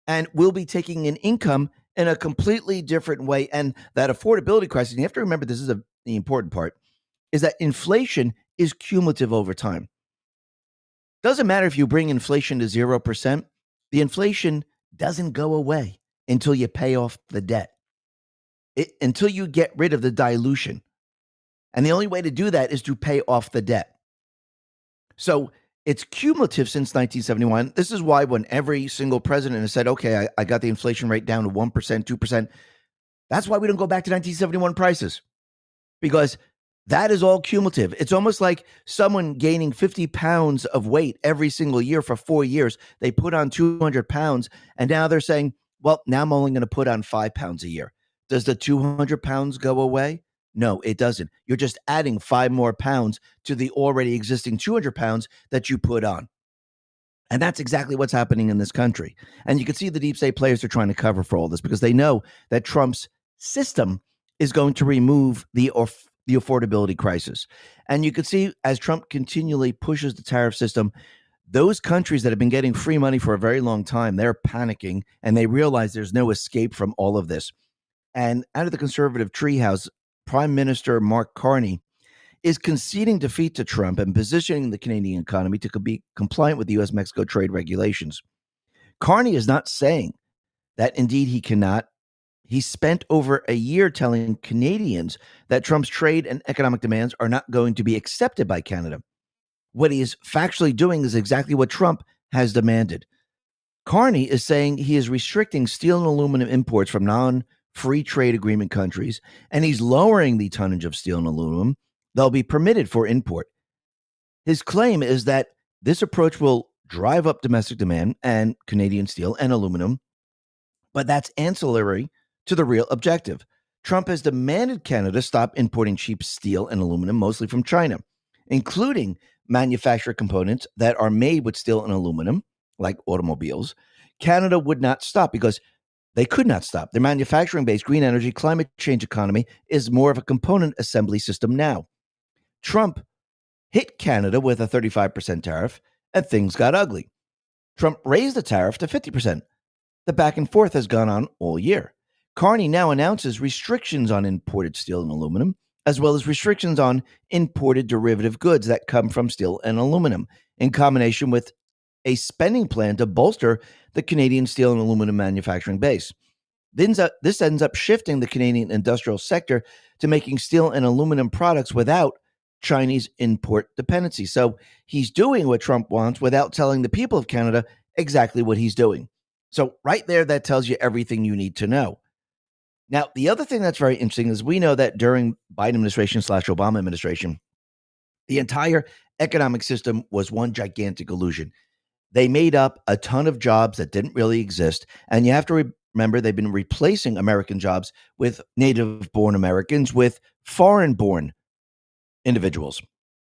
And we'll be taking in income in a completely different way. And that affordability crisis, and you have to remember, this is the important part, is that inflation is cumulative over time. Doesn't matter if you bring inflation to 0%, the inflation doesn't go away until you pay off the debt, until you get rid of the dilution. And the only way to do that is to pay off the debt. So it's cumulative since 1971. This is why when every single president has said, okay, I got the inflation rate down to 1%, 2%, that's why we don't go back to 1971 prices, because that is all cumulative. It's almost like someone gaining 50 pounds of weight every single year for 4 years. They put on 200 pounds, and now they're saying, well, now I'm only going to put on 5 pounds a year. Does the 200 pounds go away? No, it doesn't. You're just adding 5 more pounds to the already existing 200 pounds that you put on. And that's exactly what's happening in this country. And you can see the deep state players are trying to cover for all this, because they know that Trump's system is going to remove the affordability crisis. And you can see as Trump continually pushes the tariff system, those countries that have been getting free money for a very long time, they're panicking and they realize there's no escape from all of this. And out of the conservative treehouse, Prime Minister Mark Carney is conceding defeat to Trump and positioning the Canadian economy to be compliant with the U.S.-Mexico trade regulations. Carney is not saying that indeed he cannot. He spent over a year telling Canadians that Trump's trade and economic demands are not going to be accepted by Canada. What he is factually doing is exactly what Trump has demanded. Carney is saying he is restricting steel and aluminum imports from non-free trade agreement countries, and he's lowering the tonnage of steel and aluminum that'll be permitted for import. His claim is that this approach will drive up domestic demand and Canadian steel and aluminum, but that's ancillary to the real objective. Trump has demanded Canada stop importing cheap steel and aluminum, mostly from China, including manufactured components that are made with steel and aluminum, like automobiles. Canada would not stop because they could not stop. Their manufacturing-based green energy, climate change economy is more of a component assembly system now. Trump hit Canada with a 35% tariff, and things got ugly. Trump raised the tariff to 50%. The back and forth has gone on all year. Carney now announces restrictions on imported steel and aluminum, as well as restrictions on imported derivative goods that come from steel and aluminum, in combination with a spending plan to bolster the Canadian steel and aluminum manufacturing base. This ends up shifting the Canadian industrial sector to making steel and aluminum products without Chinese import dependency. So he's doing what Trump wants without telling the people of Canada exactly what he's doing. So right there, that tells you everything you need to know. Now, the other thing that's very interesting is we know that during Biden administration / Obama administration, the entire economic system was one gigantic illusion. They made up a ton of jobs that didn't really exist. And you have to remember, they've been replacing American jobs with native-born Americans, with foreign-born individuals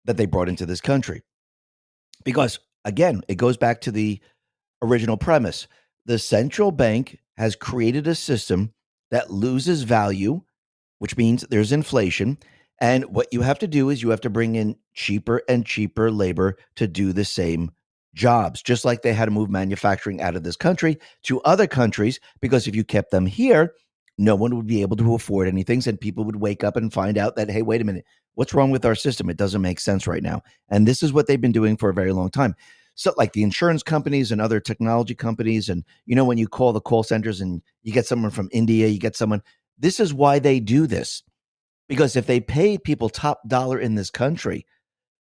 that they brought into this country. Because, again, it goes back to the original premise. The central bank has created a system that loses value, which means there's inflation. And what you have to do is you have to bring in cheaper and cheaper labor to do the same jobs, just like they had to move manufacturing out of this country to other countries, because if you kept them here, no one would be able to afford anything. And people would wake up and find out that, hey, wait a minute, what's wrong with our system? It doesn't make sense right now. And this is what they've been doing for a very long time. So like the insurance companies and other technology companies, and when you call the call centers and you get someone from India, you get someone, this is why they do this. Because if they paid people top dollar in this country,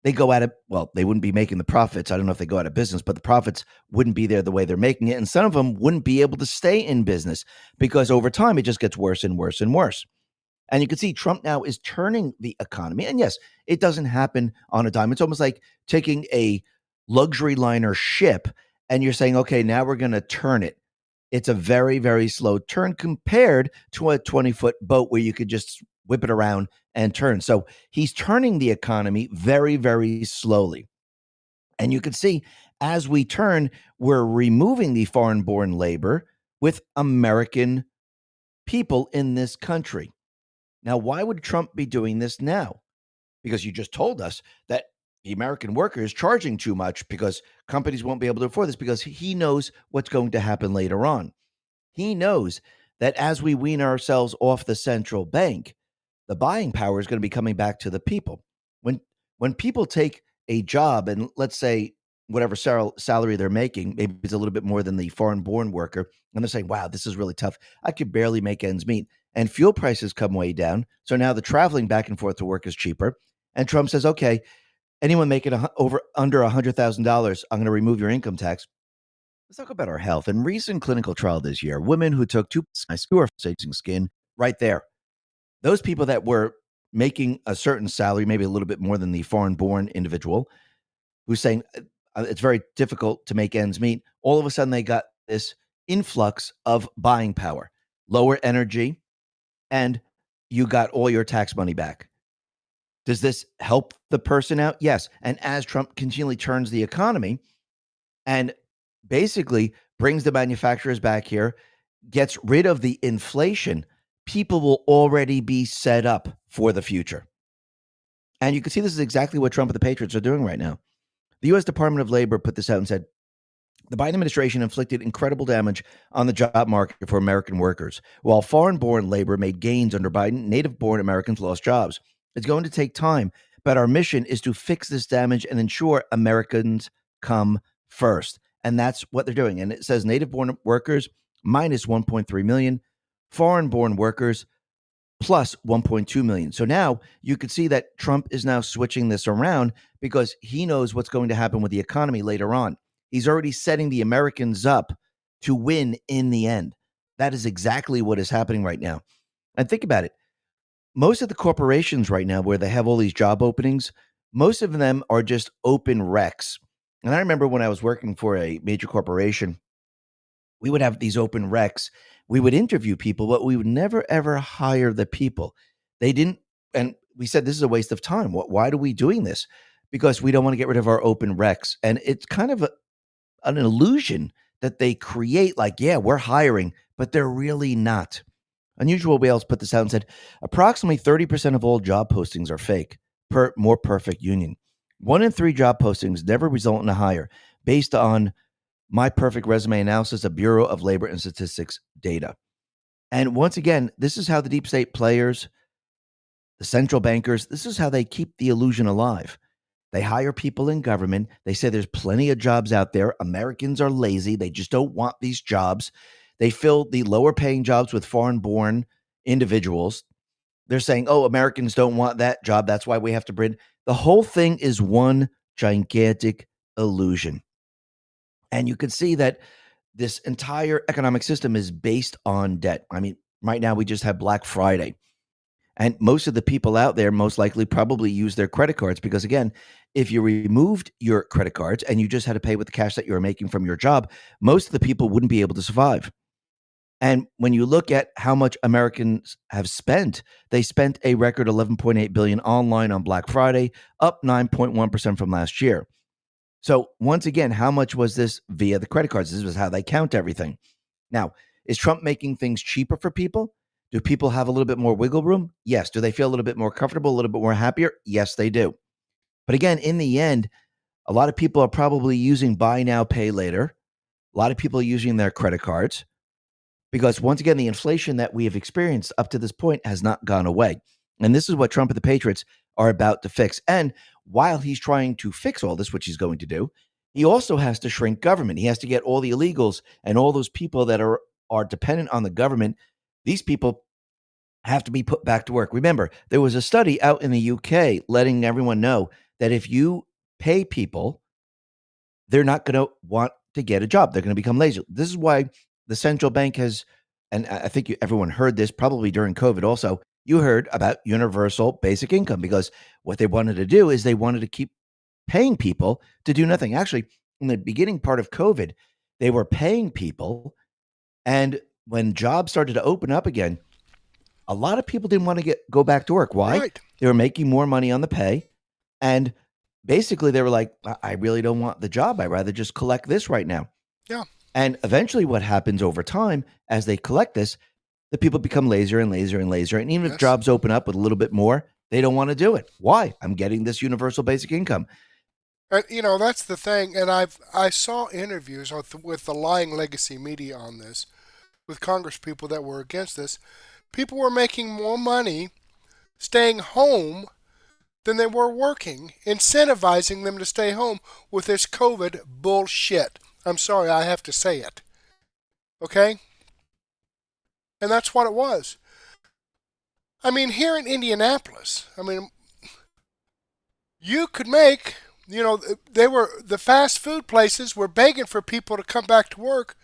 they go out of, well, they wouldn't be making the profits. I don't know if they go out of business, but the profits wouldn't be there the way they're making it. And some of them wouldn't be able to stay in business because over time, it just gets worse and worse and worse. And you can see Trump now is turning the economy. And yes, it doesn't happen on a dime. It's almost like taking a luxury liner ship and you're saying, okay, now we're going to turn it. It's a very, very slow turn compared to a 20-foot boat where you could just whip it around and turn. So he's turning the economy very, very slowly. And you can see as we turn, we're removing the foreign-born labor with American people in this country. Now, why would Trump be doing this now? Because you just told us that the American worker is charging too much because companies won't be able to afford this, because he knows what's going to happen later on. He knows that as we wean ourselves off the central bank, the buying power is going to be coming back to the people. When people take a job and let's say whatever salary they're making, maybe it's a little bit more than the foreign-born worker, and they're saying, wow, this is really tough. I could barely make ends meet. And fuel prices come way down. So now the traveling back and forth to work is cheaper. And Trump says, okay, anyone making under $100,000, I'm going to remove your income tax. Let's talk about our health. In recent clinical trial this year, women who took 2 who are facing skin right there. Those people that were making a certain salary, maybe a little bit more than the foreign-born individual, who's saying it's very difficult to make ends meet, all of a sudden they got this influx of buying power, lower energy, and you got all your tax money back. Does this help the person out? Yes. And as Trump continually turns the economy and basically brings the manufacturers back here, gets rid of the inflation, people will already be set up for the future. And you can see this is exactly what Trump and the Patriots are doing right now. The U.S. Department of Labor put this out and said, the Biden administration inflicted incredible damage on the job market for American workers. While foreign-born labor made gains under Biden, native-born Americans lost jobs. It's going to take time, but our mission is to fix this damage and ensure Americans come first. And that's what they're doing. And it says native-born workers minus 1.3 million, foreign-born workers plus 1.2 million. So now you can see that Trump is now switching this around because he knows what's going to happen with the economy later on. He's already setting the Americans up to win in the end. That is exactly what is happening right now. And think about it. Most of the corporations right now where they have all these job openings, most of them are just open recs. And I remember when I was working for a major corporation, we would have these open recs. We would interview people, but we would never, ever hire the people. They didn't. And we said, this is a waste of time. Why are we doing this? Because we don't want to get rid of our open recs. And it's kind of an illusion that they create, like, yeah, we're hiring, but they're really not. Unusual Wales put this out and said, approximately 30% of all job postings are fake, per More Perfect Union. 1 in 3 job postings never result in a hire, based on My Perfect Resume analysis of Bureau of Labor and Statistics data. And once again, this is how the deep state players, the central bankers, this is how they keep the illusion alive. They hire people in government. They say there's plenty of jobs out there. Americans are lazy. They just don't want these jobs. They fill the lower paying jobs with foreign-born individuals. They're saying, oh, Americans don't want that job. That's why we have to bring. The whole thing is one gigantic illusion. And you can see that this entire economic system is based on debt. I mean, right now we just have Black Friday. And most of the people out there most likely probably use their credit cards because, again, if you removed your credit cards and you just had to pay with the cash that you were making from your job, most of the people wouldn't be able to survive. And when you look at how much Americans have spent, they spent a record $11.8 billion online on Black Friday, up 9.1% from last year. So once again, how much was this via the credit cards? This was how they count everything. Now, is Trump making things cheaper for people? Do people have a little bit more wiggle room? Yes. Do they feel a little bit more comfortable, a little bit more happier? Yes, they do. But again, in the end, a lot of people are probably using buy now, pay later. A lot of people are using their credit cards because, once again, the inflation that we have experienced up to this point has not gone away. And this is what Trump and the Patriots are about to fix. And while he's trying to fix all this, which he's going to do, he also has to shrink government. He has to get all the illegals and all those people that are dependent on the government. These people have to be put back to work. Remember, there was a study out in the UK letting everyone know that if you pay people, they're not going to want to get a job. They're going to become lazy. This is why the central bank has, and I think everyone heard this probably during COVID also, you heard about universal basic income because what they wanted to do is they wanted to keep paying people to do nothing. Actually, in the beginning part of COVID, they were paying people, and when jobs started to open up again, a lot of people didn't want to go back to work. Why? Right. They were making more money on the pay. And basically they were like, I really don't want the job. I'd rather just collect this right now. Yeah. And eventually what happens over time, as they collect this, the people become lazier and lazier and lazier. And even if jobs open up with a little bit more, they don't want to do it. Why? I'm getting this universal basic income. And, that's the thing. And I saw interviews with the lying legacy media on this, with Congress people that were against this. People were making more money staying home than they were working, incentivizing them to stay home with this COVID bullshit. I'm sorry, I have to say it. Okay? And that's what it was. I mean, here in Indianapolis, you could make, the fast food places were begging for people to come back to work,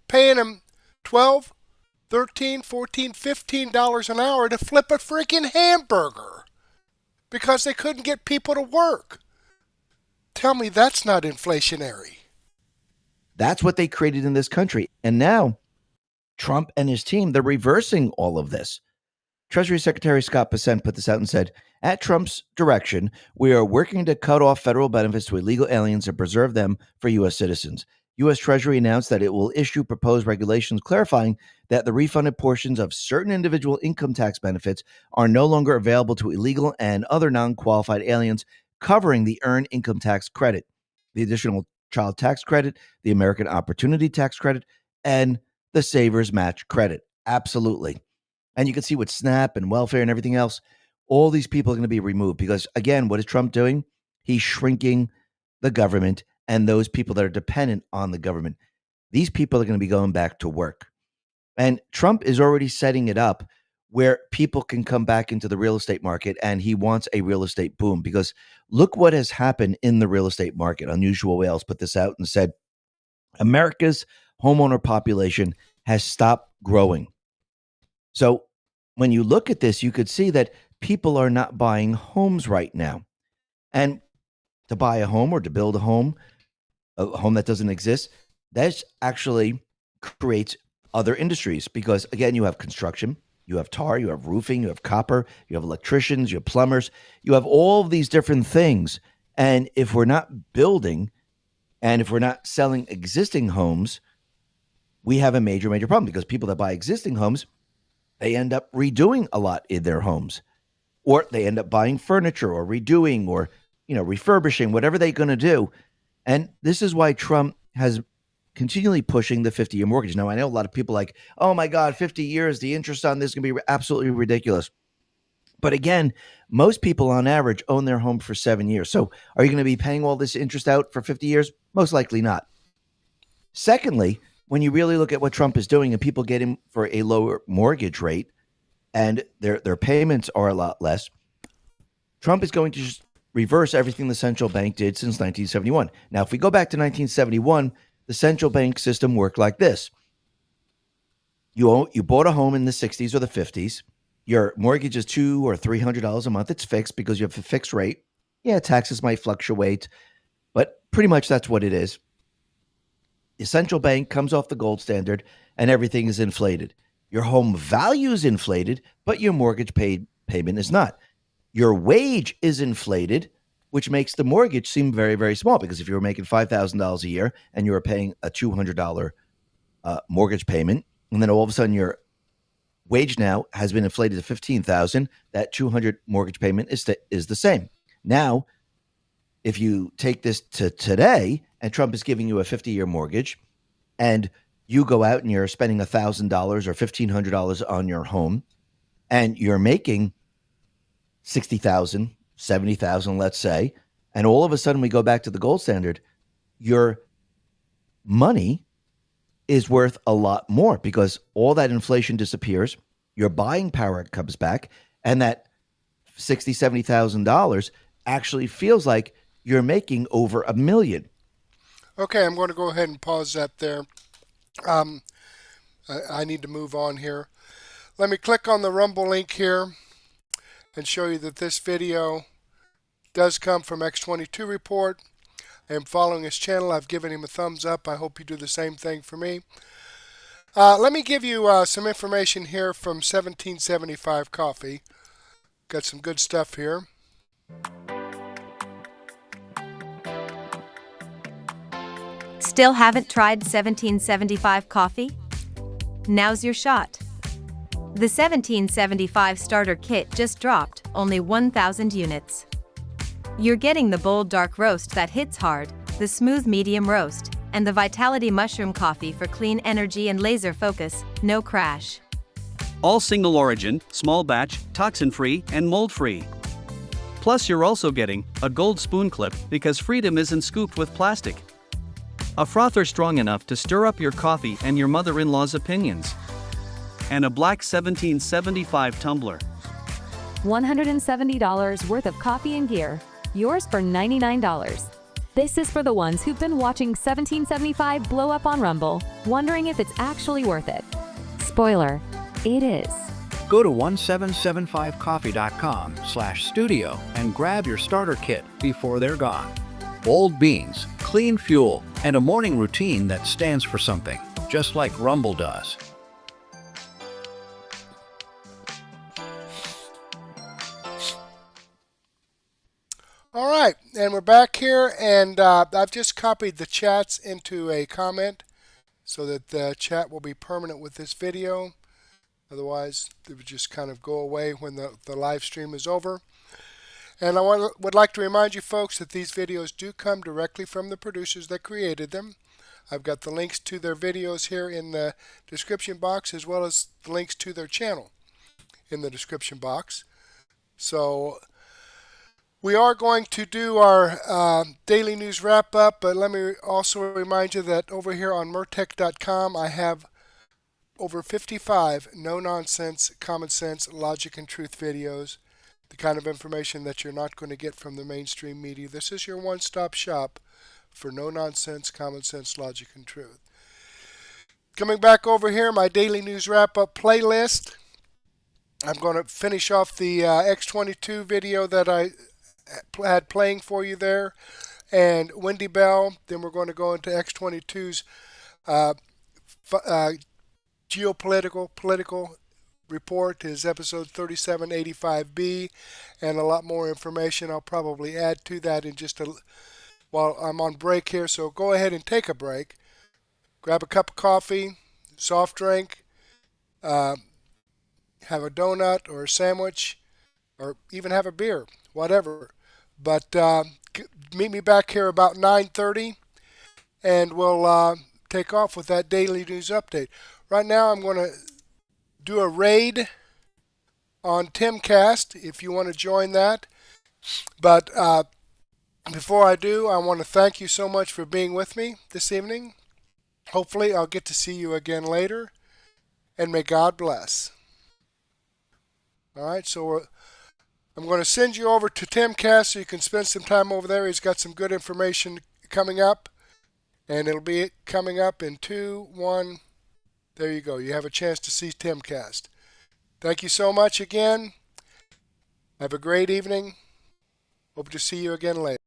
paying them $12, $13, $14, $15 an hour to flip a freaking hamburger because they couldn't get people to work. Tell me that's not inflationary. That's what they created in this country. And now Trump and his team, they're reversing all of this. Treasury Secretary Scott Bessent put this out and said, at Trump's direction, we are working to cut off federal benefits to illegal aliens and preserve them for U.S. citizens. U.S. Treasury announced that it will issue proposed regulations clarifying that the refunded portions of certain individual income tax benefits are no longer available to illegal and other non-qualified aliens, covering the Earned Income Tax Credit, the Additional Child Tax Credit, the American Opportunity Tax Credit, and the Savers Match Credit. Absolutely. And you can see with SNAP and welfare and everything else, all these people are going to be removed because, again, what is Trump doing? He's shrinking the government and those people that are dependent on the government. These people are going to be going back to work. And Trump is already setting it up where people can come back into the real estate market, and he wants a real estate boom because look what has happened in the real estate market. Unusual Whales put this out and said, America's homeowner population has stopped growing. So when you look at this, you could see that people are not buying homes right now. And to buy a home or to build a home that doesn't exist, that actually creates other industries because, again, you have construction, you have tar, you have roofing, you have copper, you have electricians, you have plumbers, you have all of these different things. And if we're not building and if we're not selling existing homes, we have a major, major problem because people that buy existing homes, they end up redoing a lot in their homes, or they end up buying furniture or redoing or, refurbishing, whatever they're going to do. And this is why Trump has continually pushing the 50-year mortgage. Now, I know a lot of people like, oh my God, 50 years, the interest on this is going to be absolutely ridiculous. But again, most people on average own their home for 7 years. So are you going to be paying all this interest out for 50 years? Most likely not. Secondly, when you really look at what Trump is doing and people get him for a lower mortgage rate and their payments are a lot less, Trump is going to just reverse everything the central bank did since 1971. Now, if we go back to 1971, the central bank system worked like this. You bought a home in the 60s or the 50s. Your mortgage is $200 or $300 a month. It's fixed because you have a fixed rate. Yeah, taxes might fluctuate, but pretty much that's what it is. The central bank comes off the gold standard and everything is inflated. Your home value is inflated, but your mortgage payment is not. Your wage is inflated, which makes the mortgage seem very, very small, because if you were making $5,000 a year and you were paying a $200 mortgage payment, and then all of a sudden your wage now has been inflated to $15,000, that $200 mortgage payment is the same. Now, if you take this to today and Trump is giving you a 50-year mortgage and you go out and you're spending $1,000 or $1,500 on your home and you're making $60,000, $70,000, let's say, and all of a sudden we go back to the gold standard, your money is worth a lot more because all that inflation disappears, your buying power comes back, and that $60,000, $70,000 actually feels like you're making over $1 million. Okay, I'm going to go ahead and pause that there. I need to move on here. Let me click on the Rumble link here and show you that this video does come from X22 Report. I am following his channel. I've given him a thumbs up. I hope you do the same thing for me. Let me give you some information here from 1775 Coffee. Got some good stuff here. Still haven't tried 1775 coffee? Now's your shot. The 1775 starter kit just dropped, only 1,000 units. You're getting the bold dark roast that hits hard, the smooth medium roast, and the Vitality mushroom coffee for clean energy and laser focus, no crash. All single origin, small batch, toxin-free, and mold-free. Plus you're also getting a gold spoon clip because freedom isn't scooped with plastic. A frother strong enough to stir up your coffee and your mother-in-law's opinions. And a black 1775 tumbler. $170 worth of coffee and gear. Yours for $99. This is for the ones who've been watching 1775 blow up on Rumble, wondering if it's actually worth it. Spoiler, it is. Go to 1775coffee.com/studio and grab your starter kit before they're gone. Bold beans, clean fuel, and a morning routine that stands for something, just like Rumble does. All right, and we're back here, and I've just copied the chats into a comment so that the chat will be permanent with this video. Otherwise, it would just kind of go away when the live stream is over. And I would like to remind you folks that these videos do come directly from the producers that created them. I've got the links to their videos here in the description box, as well as the links to their channel in the description box. So we are going to do our daily news wrap up, but let me also remind you that over here on Mertech.com I have over 55 no-nonsense, common sense, logic, and truth videos. The kind of information that you're not going to get from the mainstream media. This is your one-stop shop for no-nonsense, common sense, logic, and truth. Coming back over here, my daily news wrap-up playlist. I'm going to finish off the X22 video that I had playing for you there, and Wendy Bell. Then we're going to go into X22's political report, is episode 3785B, and a lot more information I'll probably add to that in just while I'm on break here. So go ahead and take a break, grab a cup of coffee, soft drink, have a donut or a sandwich, or even have a beer, whatever. But meet me back here about 9:30, and we'll take off with that daily news update. Right now I'm going to do a raid on Timcast if you want to join that. But before I do, I want to thank you so much for being with me this evening. Hopefully I'll get to see you again later, and may God bless. All right, so I'm going to send you over to Timcast so you can spend some time over there. He's got some good information coming up, and it'll be coming up in 2, 1. There you go. You have a chance to see Timcast. Thank you so much again. Have a great evening. Hope to see you again later.